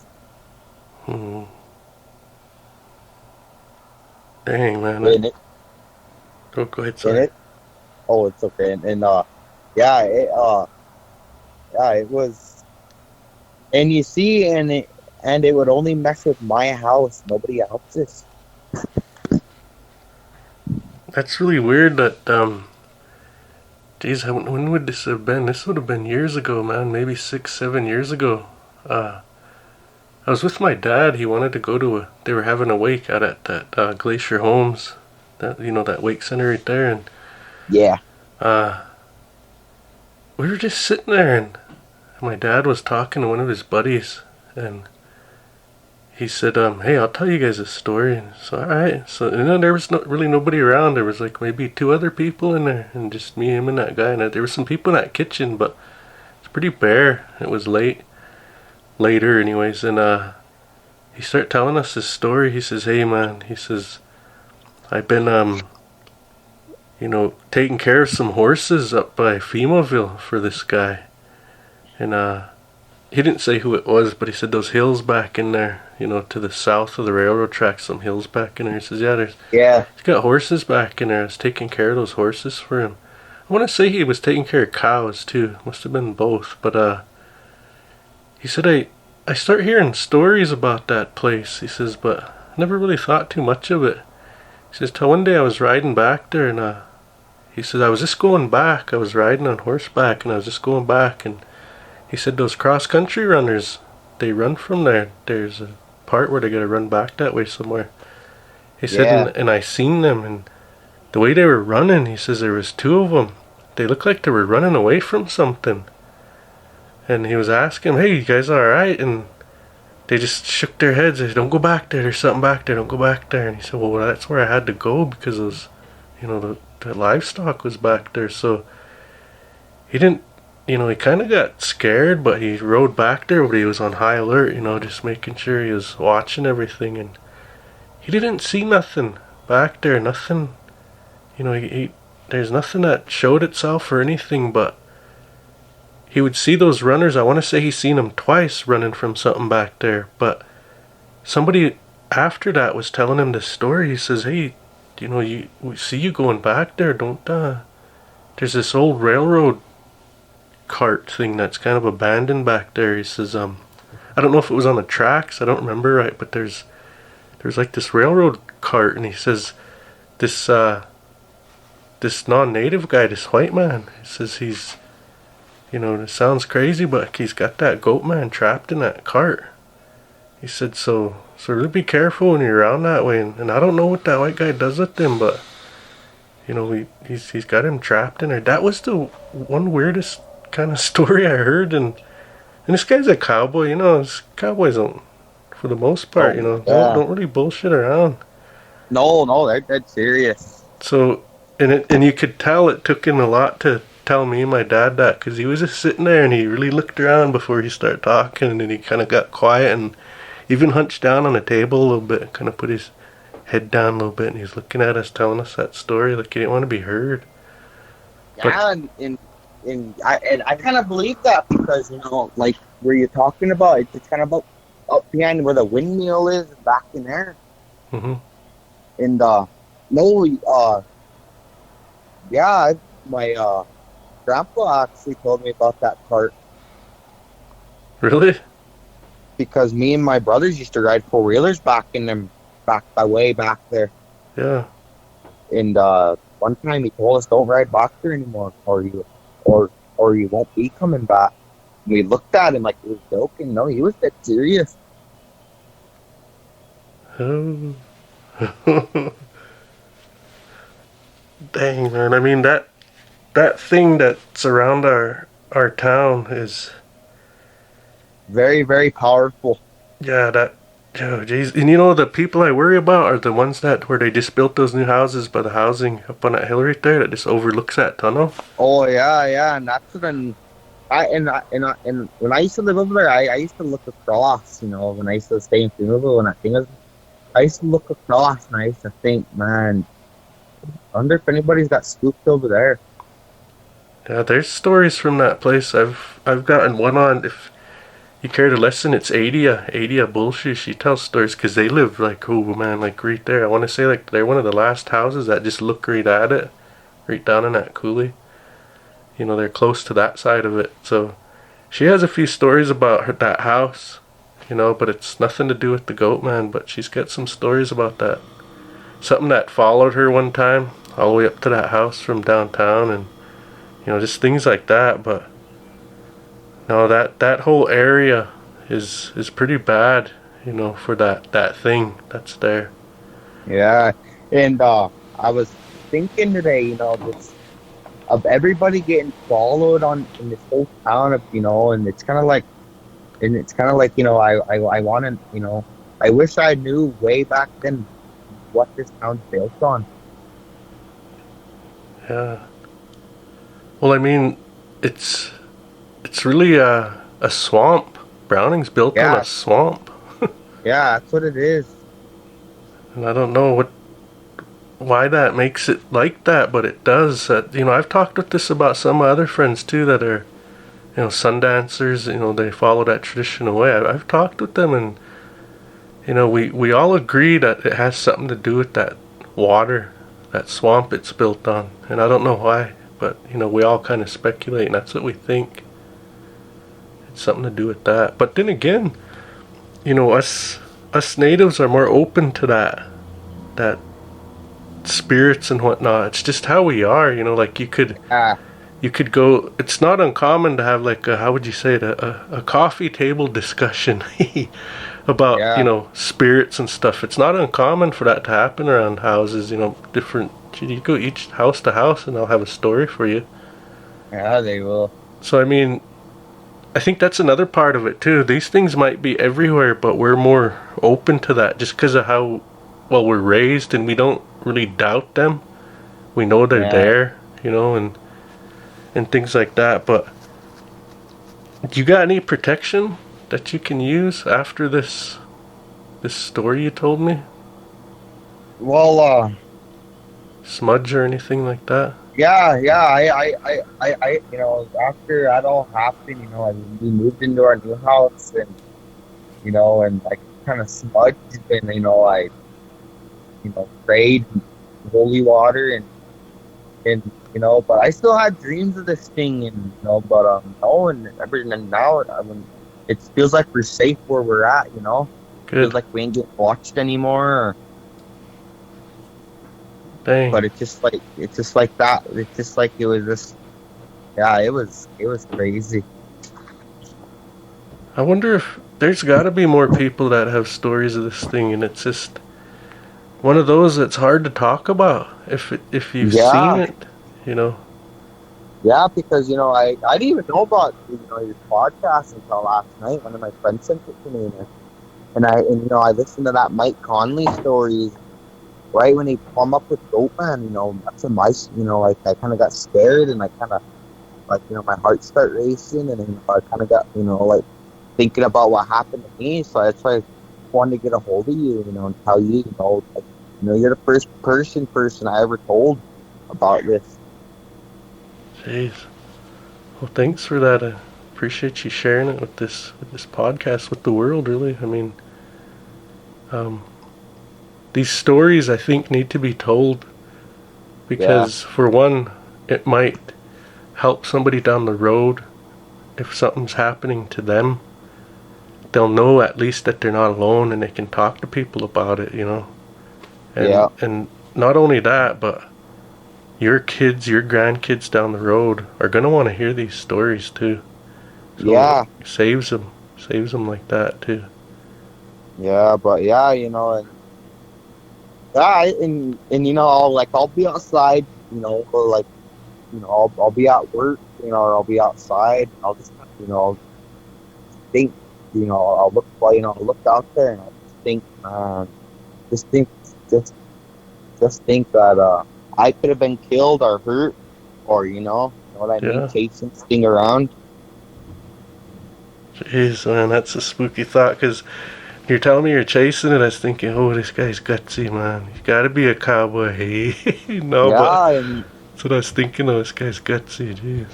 Hmm. Dang, man. Go ahead, sorry. Oh, it's okay. And it was, and you see, and it would only mess with my house, nobody else's. That's really weird that, geez, when would this have been? This would have been years ago, man, maybe 6-7 years ago. I was with my dad. He wanted to go to they were having a wake out at that Glacier Homes, that, you know, that wake center right there, and yeah, we were just sitting there, and my dad was talking to one of his buddies, and he said, hey, I'll tell you guys a story. So, alright. So, there was really nobody around. There was like maybe 2 other people in there, and just me, him, and that guy. And there was some people in that kitchen, but it's pretty bare. It was later anyways, and he started telling us his story. He says, hey man, he says, I've been taking care of some horses up by Femaville for this guy. And he didn't say who it was, but he said those hills back in there, to the south of the railroad tracks, some hills back in there. He says, he's got horses back in there. I was taking care of those horses for him. I want to say he was taking care of cows too. Must have been both. But he said, I start hearing stories about that place. He says, but I never really thought too much of it. He says, till one day I was riding back there, and he says, I was just going back. I was riding on horseback, and I was just going back, and he said those cross-country runners, they run from there. There's a part where they gotta run back that way somewhere. He said, and I seen them, and the way they were running, he says there was 2 of them. They looked like they were running away from something. And he was asking, hey, you guys alright? And they just shook their heads. They said, don't go back there. There's something back there. Don't go back there. And he said, well, that's where I had to go because it was, the livestock was back there. So he didn't, he kind of got scared, but he rode back there, but he was on high alert, just making sure he was watching everything. And he didn't see nothing back there. Nothing, there's nothing that showed itself or anything, but he would see those runners. I want to say he's seen them twice running from something back there. But somebody after that was telling him this story. He says, hey, we see you going back there. Don't, there's this old railroad cart thing that's kind of abandoned back there. He says, I don't know if it was on the tracks. I don't remember right. But there's like this railroad cart. And he says, this non-native guy, this white man, he says he's, it sounds crazy, but he's got that Goatman trapped in that cart. He said, so really be careful when you're around that way. And I don't know what that white guy does with him, but, he's got him trapped in there. That was the one weirdest kind of story I heard. And this guy's a cowboy, cowboys don't, for the most part, don't really bullshit around. No, they're serious. So, and you could tell it took him a lot to tell me and my dad that, because he was just sitting there and he really looked around before he started talking, and then he kind of got quiet and even hunched down on the table a little bit, kind of put his head down a little bit, and he was looking at us, telling us that story like he didn't want to be heard. Yeah, and I kind of believe that because like where you're talking about, it's kind of up behind where the windmill is, back in there. Mm-hmm. And my grandpa actually told me about that cart. Really? Because me and my brothers used to ride 4-wheelers way back there. Yeah. And one time he told us, don't ride back there anymore, or you won't be coming back. And we looked at him like he was joking. No, he was dead serious. Oh. Dang, man. I mean, that thing that's around our town is very, very powerful. Yeah, jeez. And the people I worry about are the ones where they just built those new houses by the housing up on that hill right there that just overlooks that tunnel. Oh yeah, and that's when when I used to live over there, I used to look across. When I used to stay in Femaville, I used to look across and I used to think, man, I wonder if anybody's got scooped over there. Yeah, there's stories from that place. I've gotten one on, if you care to listen, it's Adia Bullshit. She tells stories because they live like, oh man, like right there. I want to say like they're one of the last houses that just look right at it, right down in that coulee. They're close to that side of it. So she has a few stories about that house, but it's nothing to do with the Goatman. But she's got some stories about that. Something that followed her one time all the way up to that house from downtown, and just things like that. But no, that whole area is pretty bad, for that thing that's there. Yeah, and I was thinking today, of everybody getting followed on in this whole town of, and it's kind of like, I want to, I wish I knew way back then what this town's built on. Yeah. Well, I mean, it's really a swamp. Browning's built on Yeah, a swamp. yeah, that's what it is. And I don't know why that makes it like that, but it does. I've talked with this about some other friends too that are, sun dancers. They follow that traditional way. I've talked with them, and we all agree that it has something to do with that water, that swamp it's built on. And I don't know why, but we all kind of speculate, and that's what we think. It's something to do with that. But then again, us natives are more open to that spirits and whatnot. It's just how we are, like you could go, it's not uncommon to have like how would you say it, a coffee table discussion about spirits and stuff. It's not uncommon for that to happen around houses. Different, you go each house to house and they'll have a story for you. Yeah, they will. So I mean, I think that's another part of it too. These things might be everywhere, but we're more open to that just because of how well we're raised, and we don't really doubt them. We know they're there, and things like that. But you got any protection that you can use after this story you told me? Well, smudge or anything like that? Yeah, I after that all happened, we moved into our new house, and and I kind of smudged, and I prayed holy water, and but I still had dreams of this thing, and but no, and now it feels like we're safe where we're at, Good. Feels like we ain't getting watched anymore. Dang. But it's just like that. It's just like it was just, yeah, it was crazy. I wonder if there's got to be more people that have stories of this thing, and it's just one of those that's hard to talk about if you've seen it, Yeah, because I didn't even know about your podcast until last night. One of my friends sent it to me, and I listened to that Mike Conley stories. Right when he come up with Goatman, that's when I kind of got scared, and I kind of my heart started racing, and then I kind of got thinking about what happened to me. So that's why I wanted to get a hold of you, and tell you, you're the first person I ever told about this. Jeez. Well, thanks for that. I appreciate you sharing it with this podcast with the world. Really, I mean, these stories, I think, need to be told because, for one, it might help somebody down the road. If something's happening to them, they'll know at least that they're not alone, and they can talk to people about it, And not only that, but your kids, your grandkids down the road are going to want to hear these stories too. So it saves them like that too. Yeah, but and I'll be outside, or I'll be at work, or I'll be outside. I'll just, think, I'll look, I'll look out there, and I'll just think, just think that I could have been killed or hurt, or you know what I mean, chasing this thing around. Jeez, man, that's a spooky thought, because you're telling me you're chasing it. I was thinking, oh, this guy's gutsy, man. You gotta be a cowboy. But that's what I was thinking. Oh, this guy's gutsy. Jeez.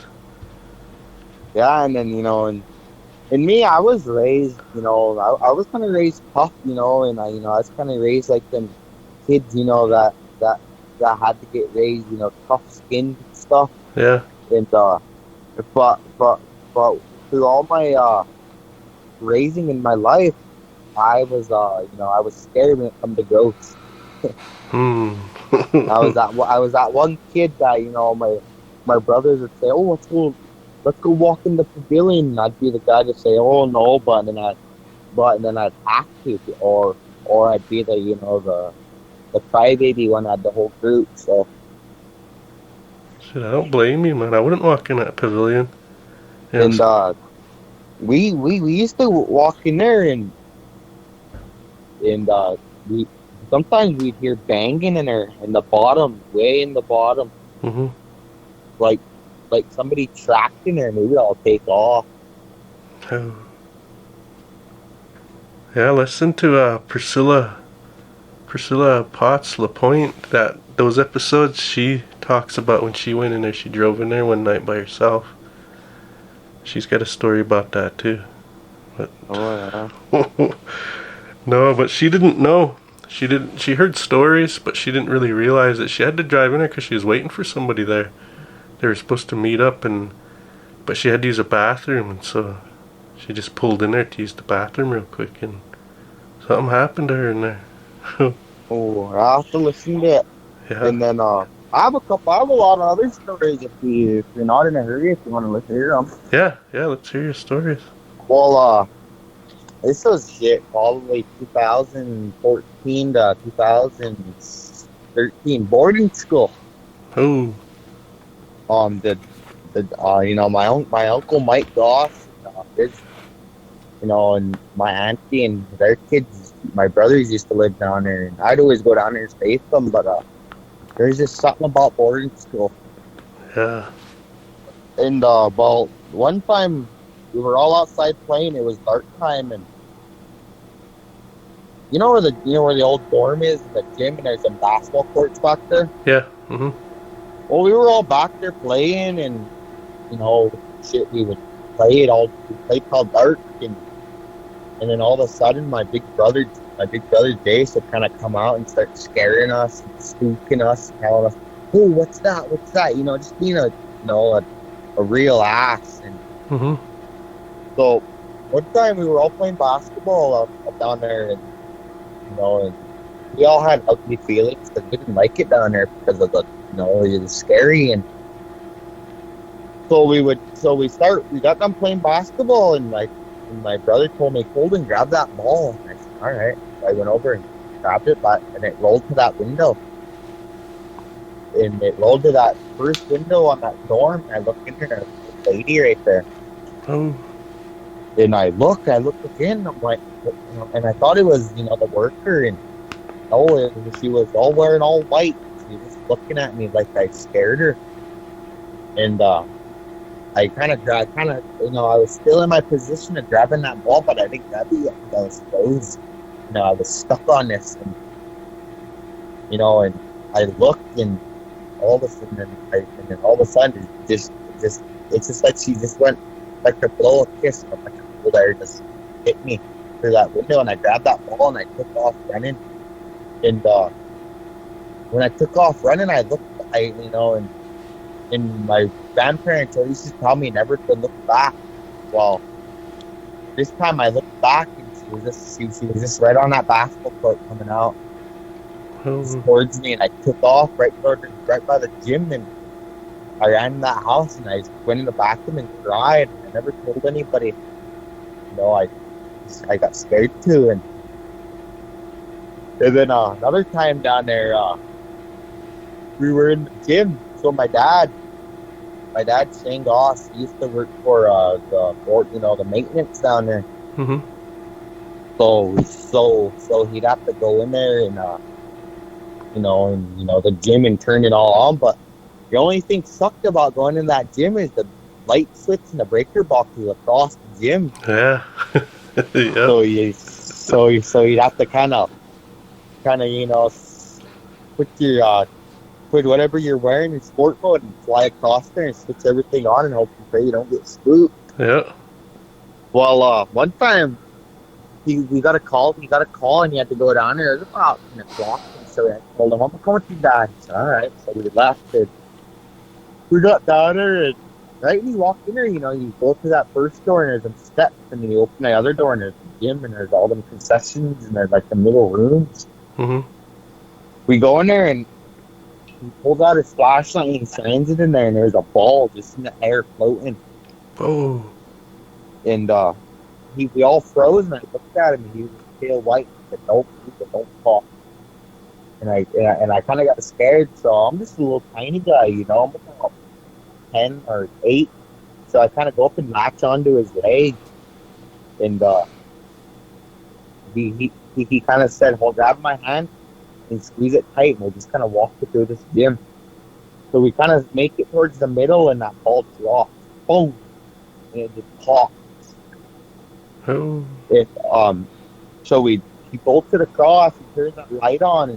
Yeah, and then and me, I was raised, I was kind of raised tough, and I was kind of raised like them kids, that had to get raised, tough skinned and stuff. Yeah. And but through all my raising in my life, I was I was scared when it come to ghosts. I was that one kid that my brothers would say, oh, let's go walk in the pavilion, and I'd be the guy to say, oh no, but then I'd have to, or I'd be the crybaby one at the whole group. So Shit, I don't blame you, man. I wouldn't walk in that pavilion. Yeah, And we used to walk in there, and we sometimes we'd hear banging in there in the bottom, way in the bottom, mm-hmm. like somebody trapped in there. Maybe I'll take off. Oh. Yeah, listen to Priscilla Potts LaPointe. Those episodes she talks about when she went in there. She drove in there one night by herself. She's got a story about that too. But Oh yeah. no, but she didn't know. She heard stories, but she didn't really realize that she had to drive in there because she was waiting for somebody there. They were supposed to meet up, but she had to use a bathroom, and so she just pulled in there to use the bathroom real quick, and something happened to her in there. Oh, I have to listen to it. Yeah. And then I have a lot of other stories if you're not in a hurry, if you want to listen to hear them. Yeah, let's hear your stories. Well, this was shit, probably 2014 to 2013 boarding school. Oh. My uncle Mike Goss, and my auntie and their kids, my brothers used to live down there, and I'd always go down there and stay with them, but there's just something about boarding school. Yeah. And one time we were all outside playing. It was dark time, and you know where the old dorm is, the gym, and there's some basketball courts back there. Yeah. Mhm. Well, we were all back there playing, and we would play it all. We played till dark, and then all of a sudden, my big brother Jace would kind of come out and start scaring us, spooking us, telling us, "Oh, what's that? What's that?" Just being a real ass. And Mhm. so one time we were all playing basketball up down there, and we all had ugly feelings because we didn't like it down there because of it was scary. And so we got done playing basketball, and my brother told me, "Colden, grab that ball." And I said, "All right." So I went over and grabbed it, and it rolled to that window. And it rolled to that first window on that dorm, and I looked in there, and there's a lady right there. Oh. And I look again, I'm like, and I thought it was, the worker, and she was all wearing all white. She was looking at me like I scared her. And I was still in my position of grabbing that ball, but I didn't grab it yet because I was froze. I was stuck on this, and and I looked, and all of a sudden, it's just like she just went like to blow a kiss, and a bunch of cold air just hit me through that window, and I grabbed that ball and I took off running. And when I took off running, I looked, and my grandparents always used to tell me never to look back. Well, this time I looked back, and she was just right on that basketball court coming out towards me, and I took off right by the gym, and I ran in that house, and I went in the bathroom and cried. I never told anybody. I got scared too, and then another time down there, we were in the gym. So my dad, Shane Goss, he used to work for the maintenance down there. Mhm. So he'd have to go in there and the gym and turn it all on. But the only thing sucked about going in that gym is the light switch and the breaker box is across the gym. Yeah. Yep. So you'd have to kind of put whatever you're wearing in sport mode and fly across there and switch everything on and hope and pray you don't get spooked. Yeah. Well, one time we got a call and you had to go down there. It was about 10 o'clock. And so I told him, "I'm going to come with you, Dad." He said, "All right." So we left, and we got down there, and right when you walk in there, you go to that first door and there's some steps, and then you open the other door and there's the gym and there's all them concessions and there's like the little rooms. Mhm. We go in there, and he pulls out his flashlight and he shines it in there, and there's a ball just in the air floating. Oh. And we all froze, and I looked at him, and he was pale white. He said, "Don't talk." And I kind of got scared. So I'm just a little tiny guy, I'm about 10 or 8. So I kind of go up and latch onto his leg, and he kind of said, "Well, grab my hand and squeeze it tight," and we'll just kind of walk it through this gym. So we kind of make it towards the middle, and that ball drops, boom, and it just pops. Oh. So he bolted across, he turned that light on,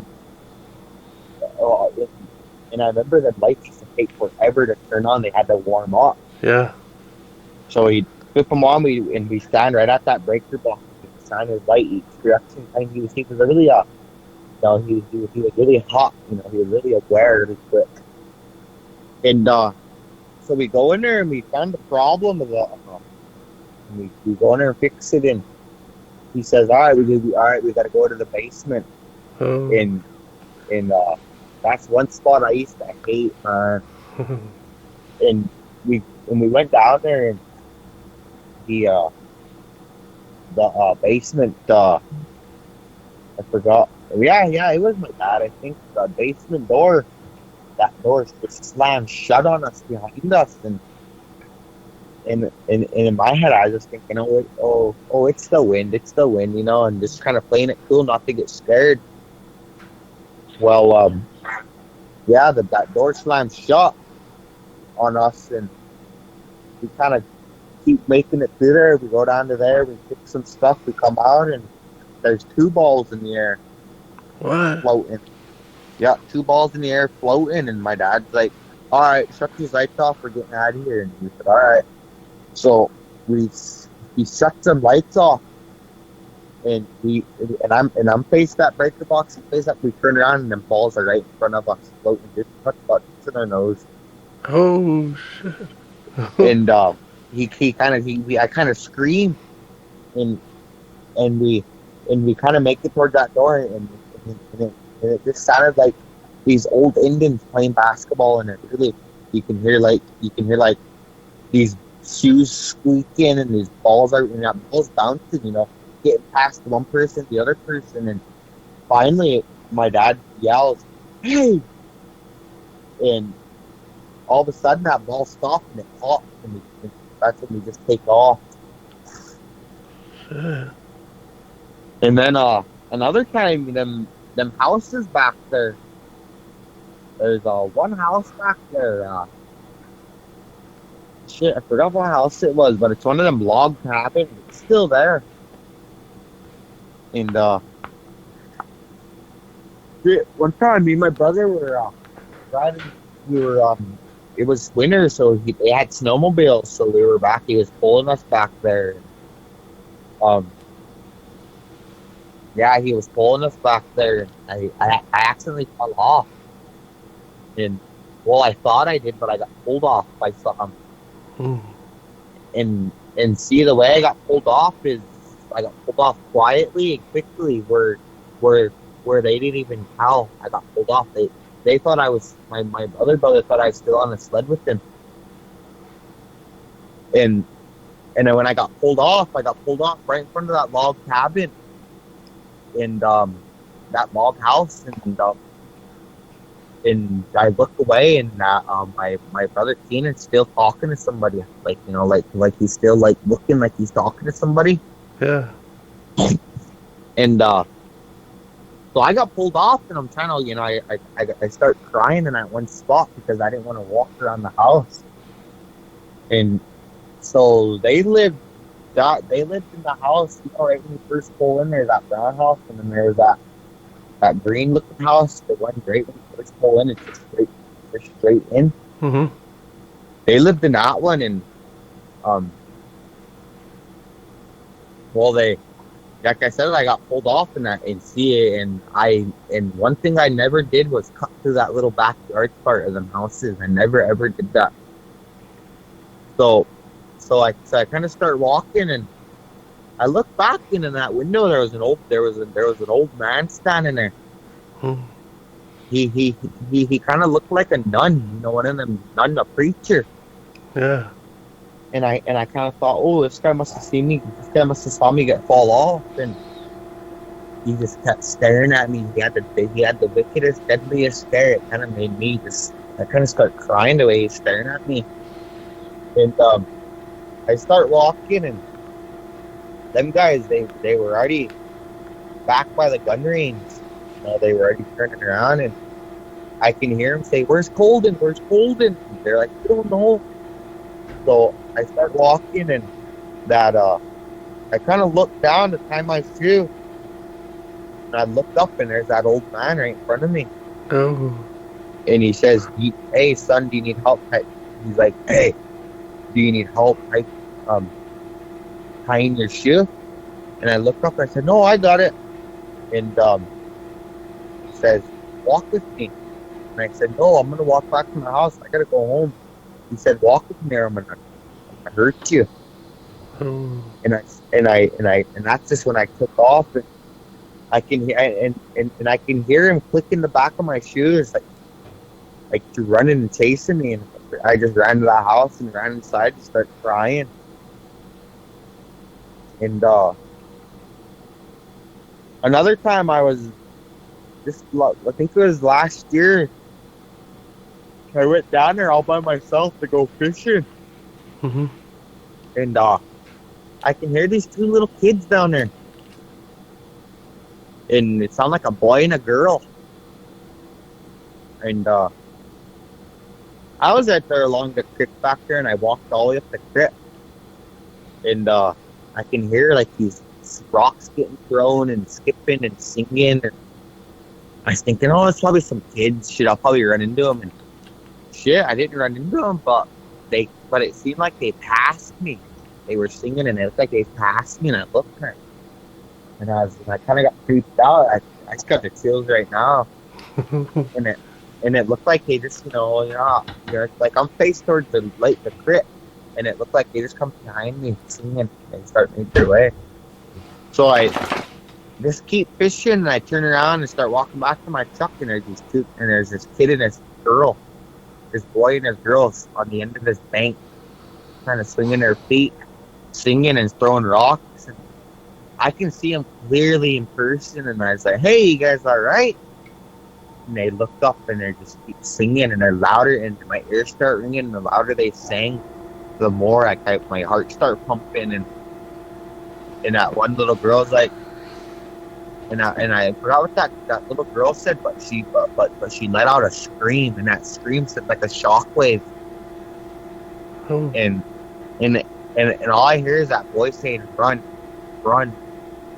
and I remember the lights used to take forever to turn on. They had to warm up. Yeah. So he'd flip them on, and we stand right at that breaker box. He'd shine his light each direction. And he was really, he was really hot. He was really aware of his grip. And so we go in there and we found the problem of the. And we go in there and fix it, and he says, all right, we got to go to the basement. Oh. And that's one spot I used to hate, man. And we went down there, and the basement, I forgot. Yeah, it was my dad. I think the basement door, that door just slammed shut on us behind us, and in my head, I was just thinking, it's the wind, and just kind of playing it cool, not to get scared. Well, that door slammed shut on us, and we kind of keep making it through there. We go down to there, we fix some stuff, we come out, and there's 2 balls in the air. What? Floating. Yeah, 2 balls in the air floating, and my dad's like, all right, shut these lights off, we're getting out of here. And we said, all right. So we shut some lights off, and I'm faced that breaker box, and face up. We turn around, and them balls are right in front of us, floating just about in our nose. Oh shit! And I kind of scream, and we kind of make it toward that door, and it just sounded like these old Indians playing basketball, and it really you can hear like these shoes squeaking, and these balls bouncing, getting past one person, the other person, and finally my dad yells, "Hey!" And all of a sudden that ball stopped, and it popped, and that's when we just take off. Shit. And then another time, them houses back there. There's one house back there. I forgot what house it was, but it's one of them log cabins. It's still there. And one time, me and my brother were driving. It was winter, so they had snowmobiles. So we were back. He was pulling us back there. He was pulling us back there. I accidentally fell off. And I thought I did, but I got pulled off by something. And see, the way I got pulled off is I got pulled off quietly and quickly, where they didn't even tell I got pulled off. They thought I was my other brother thought I was still on the sled with them. And then when I got pulled off right in front of that log cabin, and that log house, and I look away, and my brother Keenan's still talking to somebody, like he's still looking like he's talking to somebody. Yeah. And so I got pulled off, and I'm trying to, I start crying in that one spot because I didn't want to walk around the house. And so they lived in the house, right when you first pull in there, that brown house, and then there was that green looking house, the one great when you first pull in, it's just straight in. Mm-hmm. They lived in that one, and they, like I said, I got pulled off in that, and see it, and one thing I never did was cut through that little backyard part of them houses. I never ever did that. So I kind of start walking, and I look back, and in that window there was an old man standing there. He kind of looked like a nun, one of them nun, a preacher. Yeah. And I kind of thought, oh, this guy must have seen me. This guy must have saw me fall off, and he just kept staring at me. He had the wickedest, deadliest stare. It kind of made me I kind of start crying the way he's staring at me. And I start walking, and them guys, they were already back by the gun range. They were already turning around, and I can hear them say, "Where's Colden? Where's Colden?" And they're like, "I don't know." So I start walking, and that I kind of look down to tie my shoe, and I look up, and there's that old man right in front of me. Oh. And he says, "Hey, son, do you need help?" He's like, "Hey, do you need help tying your shoe?" And I looked up, and I said, "No, I got it." And he says, "Walk with me." And I said, "No, I'm gonna walk back to my house. I gotta go home." He said, "Walk with me, or I'm gonna hurt you." Oh. And that's just when I took off, and I can hear and I can hear him clicking the back of my shoes, like running and chasing me. And I just ran to the house and ran inside and started crying. And another time I was I think it was last year. I went down there all by myself to go fishing. Mm-hmm. And I can hear these two little kids down there. And it sounded like a boy and a girl. And I was out there along the creek back there, and I walked all the way up the creek. And I can hear like these rocks getting thrown and skipping and singing. And I was thinking, oh, it's probably some kids. Shit, I'll probably run into them. And shit, I didn't run into them, but it seemed like they passed me. They were singing, and it looked like they passed me, and I looked at them. And I kind of got creeped out. I just got the chills right now. and it looked like they just, like I'm faced towards the creek, and it looked like they just come behind me singing and start making their way. So I just keep fishing, and I turn around and start walking back to my truck, and there's this kid and this girl, this boy and this girl on the end of this bank, kind of swinging their feet, singing and throwing rocks. And I can see them clearly in person, and I was like, "Hey, you guys all right?" And they looked up, and they just keep singing, and they're louder, and my ears start ringing, and the louder they sang, the more my heart start pumping. And that one little girl's like, and I forgot what that little girl said, but she let out a scream, and that scream said like a shockwave. Oh. And all I hear is that voice saying, "Run, run."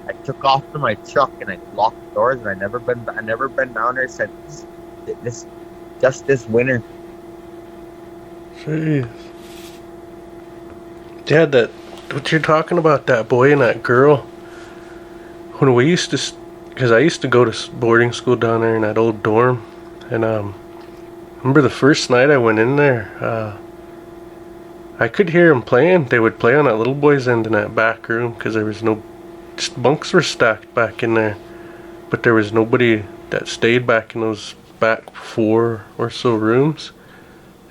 I took off to my truck, and I locked the doors, and I never been down there since this winter. Jeez. Yeah, what you're talking about, that boy and that girl. When we used to, because I used to go to boarding school down there in that old dorm, and remember the first night I went in there, I could hear them playing. They would play on that little boy's end in that back room, because there was just bunks were stacked back in there, but there was nobody that stayed back in those back 4 or so rooms.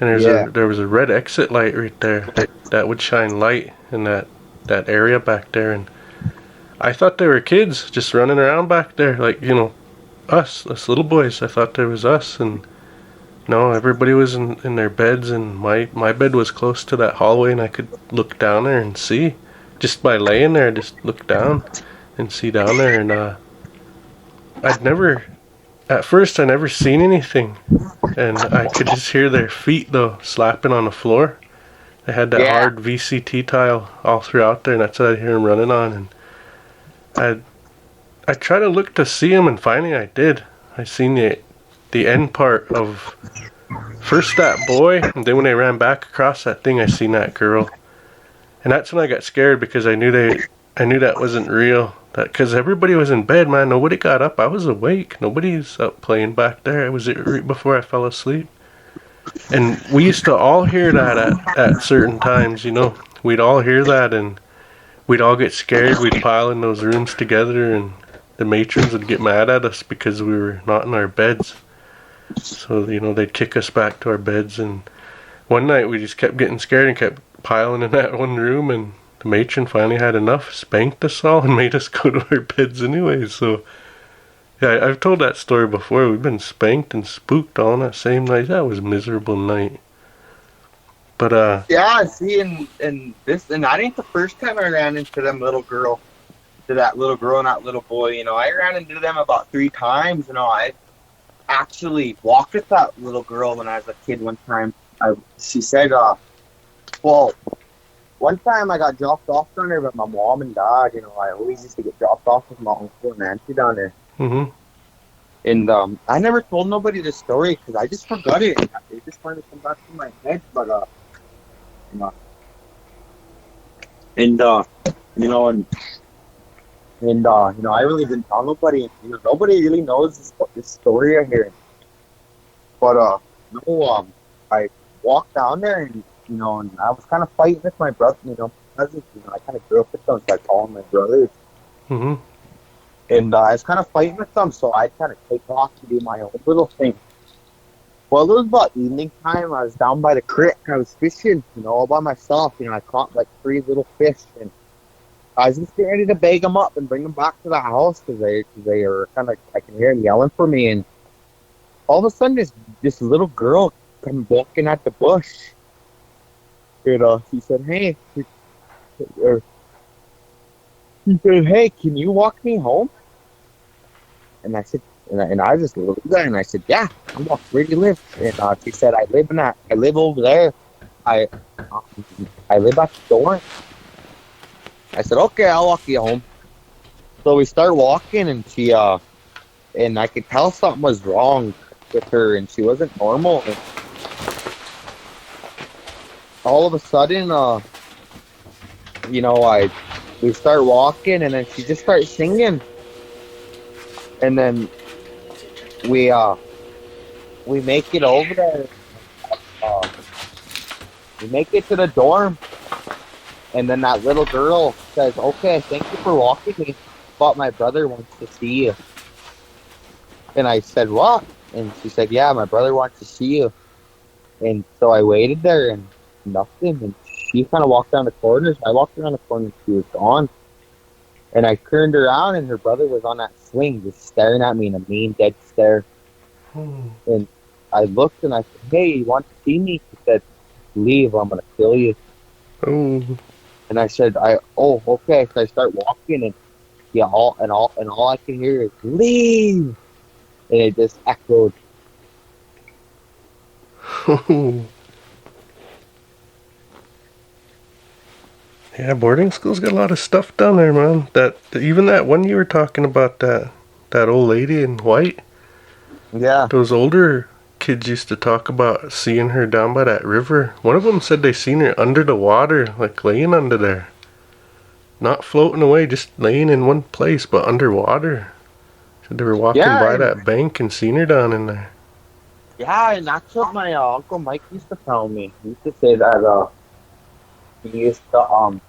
And there was a red exit light right there that would shine light in that area back there, and I thought they were kids just running around back there, like, us little boys. I thought there was us, and no, everybody was in their beds, and my bed was close to that hallway, and I could look down there and see. Just by laying there, just look down and see down there, and at first I never seen anything, and I could just hear their feet though slapping on the floor. They had that hard VCT tile all throughout there, and that's what I'd hear them running on. And I tried to look to see them, and finally I did. I seen the end part of first that boy, and then when they ran back across that thing, I seen that girl. And that's when I got scared, because I knew that wasn't real. Because everybody was in bed, man. Nobody got up. I was awake. Nobody's up playing back there. It was right before I fell asleep. And we used to all hear that at certain times, We'd all hear that, and we'd all get scared. We'd pile in those rooms together, and the matrons would get mad at us because we were not in our beds. So, they'd kick us back to our beds. And one night we just kept getting scared and kept piling in that one room, and the matron finally had enough, spanked us all, and made us go to our beds anyway. So, yeah, I've told that story before. We've been spanked and spooked all on that same night. That was a miserable night. But Yeah, see, and that ain't the first time I ran into them little girl, to that little girl and that little boy. You know, I ran into them about 3 times. You know, I actually walked with that little girl when I was a kid. One time, she said, well, one time I got dropped off down there with my mom and dad. You know, I always used to get dropped off with my uncle and auntie down there. mm-hmm. And I never told nobody this story because I just forgot it. It just finally come back to my head. But you know, and you know, and you know, I really didn't tell nobody. You know, nobody really knows this story I hear. But no, I walked down there and you know, and I was kind of fighting with my brother. You know, cousins. You know, I kind of grew up with them, so I call them my brothers. Mm-hmm. And I was kind of fighting with them, so I'd kind of take off to do my own little thing. Well, it was about evening time. I was down by the creek. I was fishing, you know, all by myself. You know, I caught like 3 little fish, and I was just getting ready to bag them up and bring them back to the house because they were kind of, I can hear them yelling for me. And all of a sudden, this little girl come walking at the bush. You know, she said, "Hey," he said, "Hey, can you walk me home?" And I said, and I just looked at her and I said, "Yeah, I'm walking. Where do you live?" And she said, I live over there. I live at the door." I said, "Okay, I'll walk you home." So we start walking, and she, and I could tell something was wrong with her, and she wasn't normal. And all of a sudden, you know, we start walking, and then she just starts singing. And then we make it over there. We make it to the dorm. And then that little girl says, "Okay, thank you for walking me, but my brother wants to see you." And I said, "What?" And she said, "Yeah, my brother wants to see you." And so I waited there and nothing. And she kind of walked down the corridors. I walked around the corner and she was gone. And I turned around and her brother was on that swing just staring at me in a mean, dead stare. And I looked and I said, "Hey, you want to see me?" She said, "Leave, I'm going to kill you." Oh. And I said, "Oh, okay." So I start walking and yeah, all I can hear is "Leave." And it just echoed. Yeah, boarding school's got a lot of stuff down there, man. Even that one you were talking about, that old lady in white. Yeah. Those older kids used to talk about seeing her down by that river. One of them said they seen her under the water, like laying under there. Not floating away, just laying in one place, but underwater. Said they were walking by that bank and seen her down in there. Yeah, and that's what my Uncle Mike used to tell me. He used to say that he used to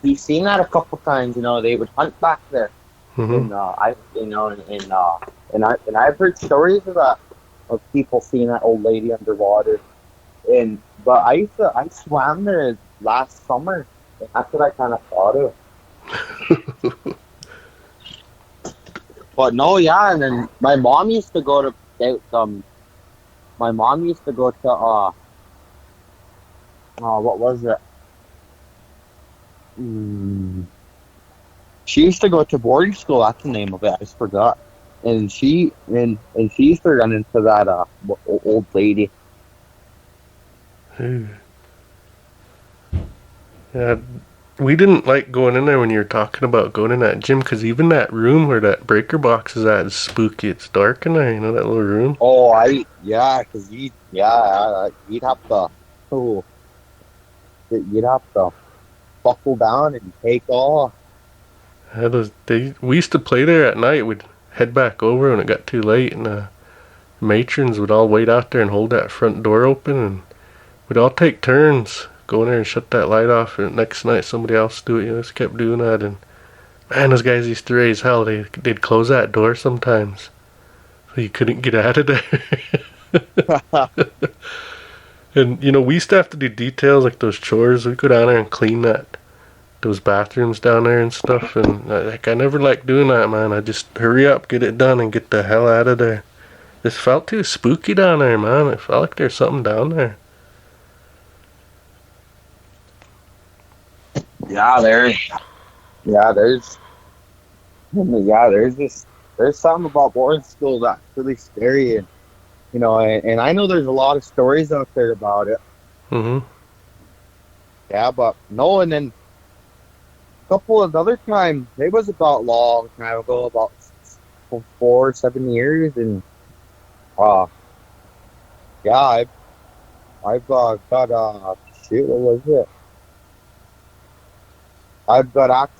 he's seen that a couple times. You know, they would hunt back there, Mm-hmm. and I've heard stories of that, of people seeing that old lady underwater. But I swam there last summer, and that's what I kind of thought of. But no, yeah, and then my mom used to go to what was it? She used to go to boarding school. That's the name of it. I just forgot. And she used to run into that old lady. Yeah, we didn't like going in there when you were talking about going in that gym, because even that room where that breaker box is at is spooky. It's dark in there, you know, that little room. Oh, because you'd have to buckle down and take off. We used to play there at night. We'd head back over when it got too late, and the matrons would all wait out there and hold that front door open, and we'd all take turns go in there and shut that light off, and next night somebody else do it. You know, just kept doing that, and man, those guys used to raise hell. They'd close that door sometimes, so you couldn't get out of there. And you know, we used to have to do details like those chores. We'd go down there and clean those bathrooms down there and stuff, and I never liked doing that, man. I just hurry up, get it done, and get the hell out of there. This felt too spooky down there, man. It felt like there's something down there. Yeah, there's something about boarding school that's really scary, and and I know there's a lot of stories out there about it. Mm-hmm. Yeah, but no, and then a couple of other times, it was about long time ago, about 4 7 years, and uh, yeah, I've got shoot, what was it? I've got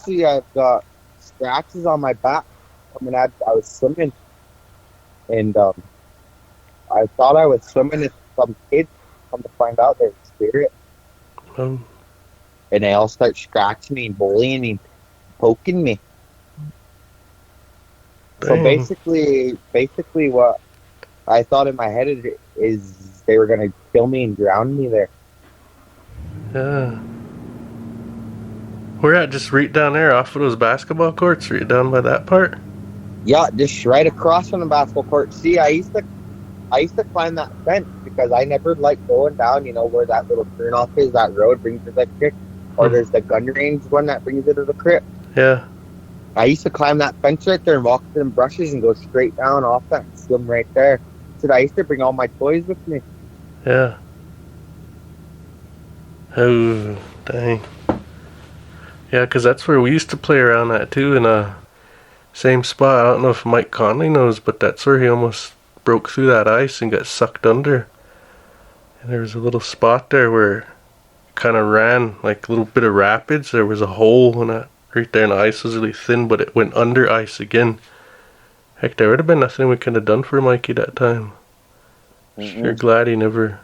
scratches on my back. I mean, I was swimming, and I thought I was swimming with some kids. Come to find out they're spirit, Um, and they all start scratching me, bullying me, poking me. So dang. basically, what I thought in my head is they were gonna kill me and drown me there. Yeah. We're at just right down there off of those basketball courts, right down by that part. Yeah, just right across from the basketball court. See, I used to climb that fence because I never liked going down. You know where that little turnoff is, that road brings to the creek, or Hmm. there's the gun range one that brings it to the creek. Yeah. I used to climb that fence right there and walk to them brushes and go straight down off that and swim right there. So I used to bring all my toys with me. Yeah. Oh, dang. Yeah, 'cause that's where we used to play around at too, in a same spot. I don't know if Mike Conley knows, but that's where he almost broke through that ice and got sucked under. And there was a little spot there where it kind of ran like a little bit of rapids. There was a hole in it right there, and the ice was really thin, but it went under ice again. Heck, there would have been nothing we could have done for Mikey that time. Sure Mm-mm. glad he never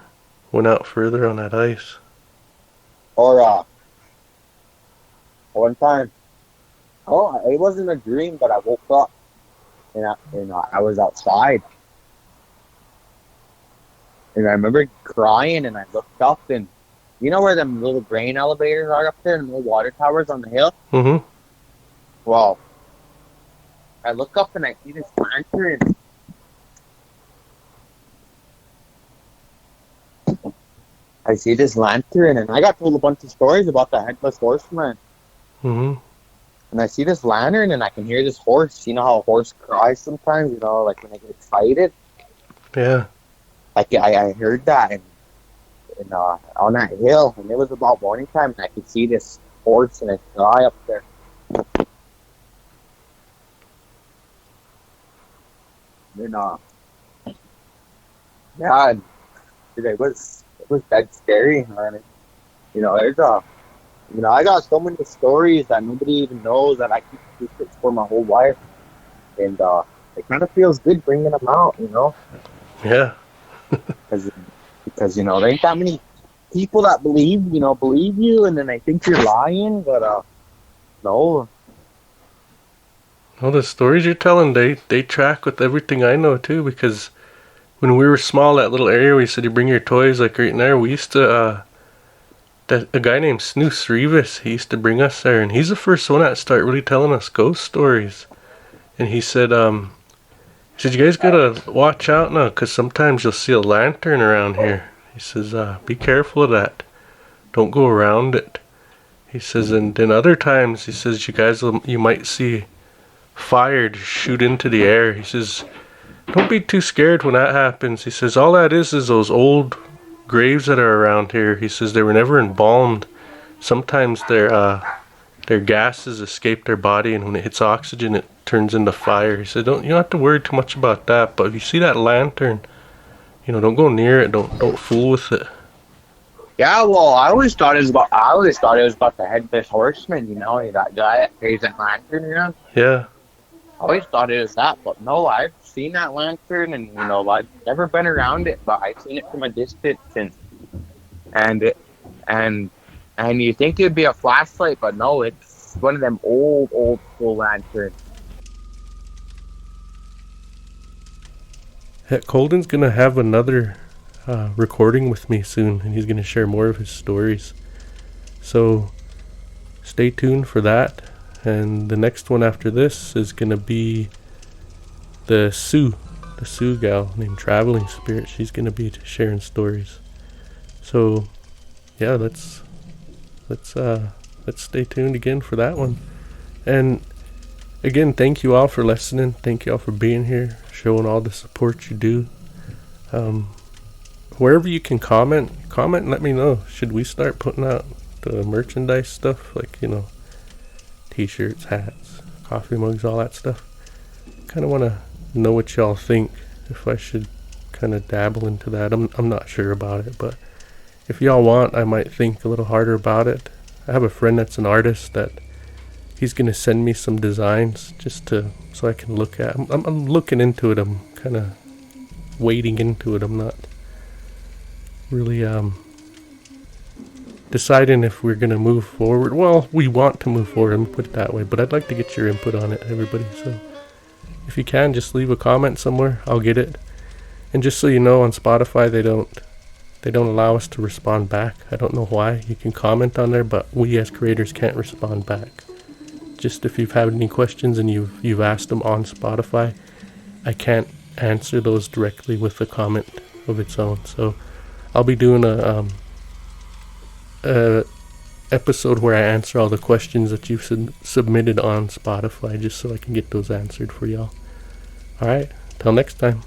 went out further on that ice. Or one time, oh, it wasn't a dream, but I woke up and I was outside, and I remember crying, and I looked up, and you know where them little grain elevators are up there, and the little water towers on the hill. Mm-hmm. Well, I look up and I see this lantern. I see this lantern, and I got told a bunch of stories about the headless horseman. Mm-hmm. And I see this lantern, and I can hear this horse. You know how a horse cries sometimes, like when they get excited? Yeah. Like, I heard that on that hill, and it was about morning time, and I could see this horse and its eye up there. And yeah, and it was dead scary, man. There's I got so many stories that nobody even knows that I keep secrets for my whole life, and it kind of feels good bringing them out, Yeah. because there ain't that many people that believe you, and then they think you're lying, but no. Well, the stories you're telling, they track with everything I know too, because when we were small, that little area where you said you bring your toys, like right in there, we used to, a guy named Snooze Revis, he used to bring us there, and he's the first one that started really telling us ghost stories. And he said, you guys gotta watch out now, because sometimes you'll see a lantern around here. He says, be careful of that. Don't go around it. He says, and then other times, he says, you might see fire just shoot into the air. He says, don't be too scared when that happens. He says, all that is those old graves that are around here. He says, they were never embalmed. Sometimes their gases escape their body, and when it hits oxygen, it turns into fire. He said, you don't have to worry too much about that. But if you see that lantern, don't go near it. Don't fool with it. Yeah, well, I always thought it was about the headless horseman, that guy that carries that lantern around. Yeah. I always thought it was that, but no, I've seen that lantern, and I've never been around it, but I've seen it from a distance, and you think it'd be a flashlight, but no, it's one of them old school lanterns. Colden's gonna have another recording with me soon, and he's gonna share more of his stories. So stay tuned for that. And the next one after this is gonna be the Sioux gal named Traveling Spirit. She's gonna be sharing stories. So yeah, let's let's stay tuned again for that one. And again, thank you all for listening. Thank you all for being here, showing all the support you do. Wherever you can comment and let me know. Should we start putting out the merchandise stuff, like, t-shirts, hats, coffee mugs, all that stuff? Kind of want to know what y'all think, if I should kind of dabble into that. I'm not sure about it, but if y'all want, I might think a little harder about it. I have a friend that's an artist that he's gonna send me some designs so I can look at. I'm looking into it. I'm kind of wading into it. I'm not really deciding if we're gonna move forward. Well, we want to move forward, let me put it that way, but I'd like to get your input on it, everybody. So if you can, just leave a comment somewhere. I'll get it. And just so you know, on Spotify they don't allow us to respond back. I don't know why. You can comment on there, but we as creators can't respond back. Just if you've had any questions and you've asked them on Spotify, I can't answer those directly with a comment of its own. So I'll be doing a episode where I answer all the questions that you've submitted on Spotify, just so I can get those answered for y'all. Alright, till next time.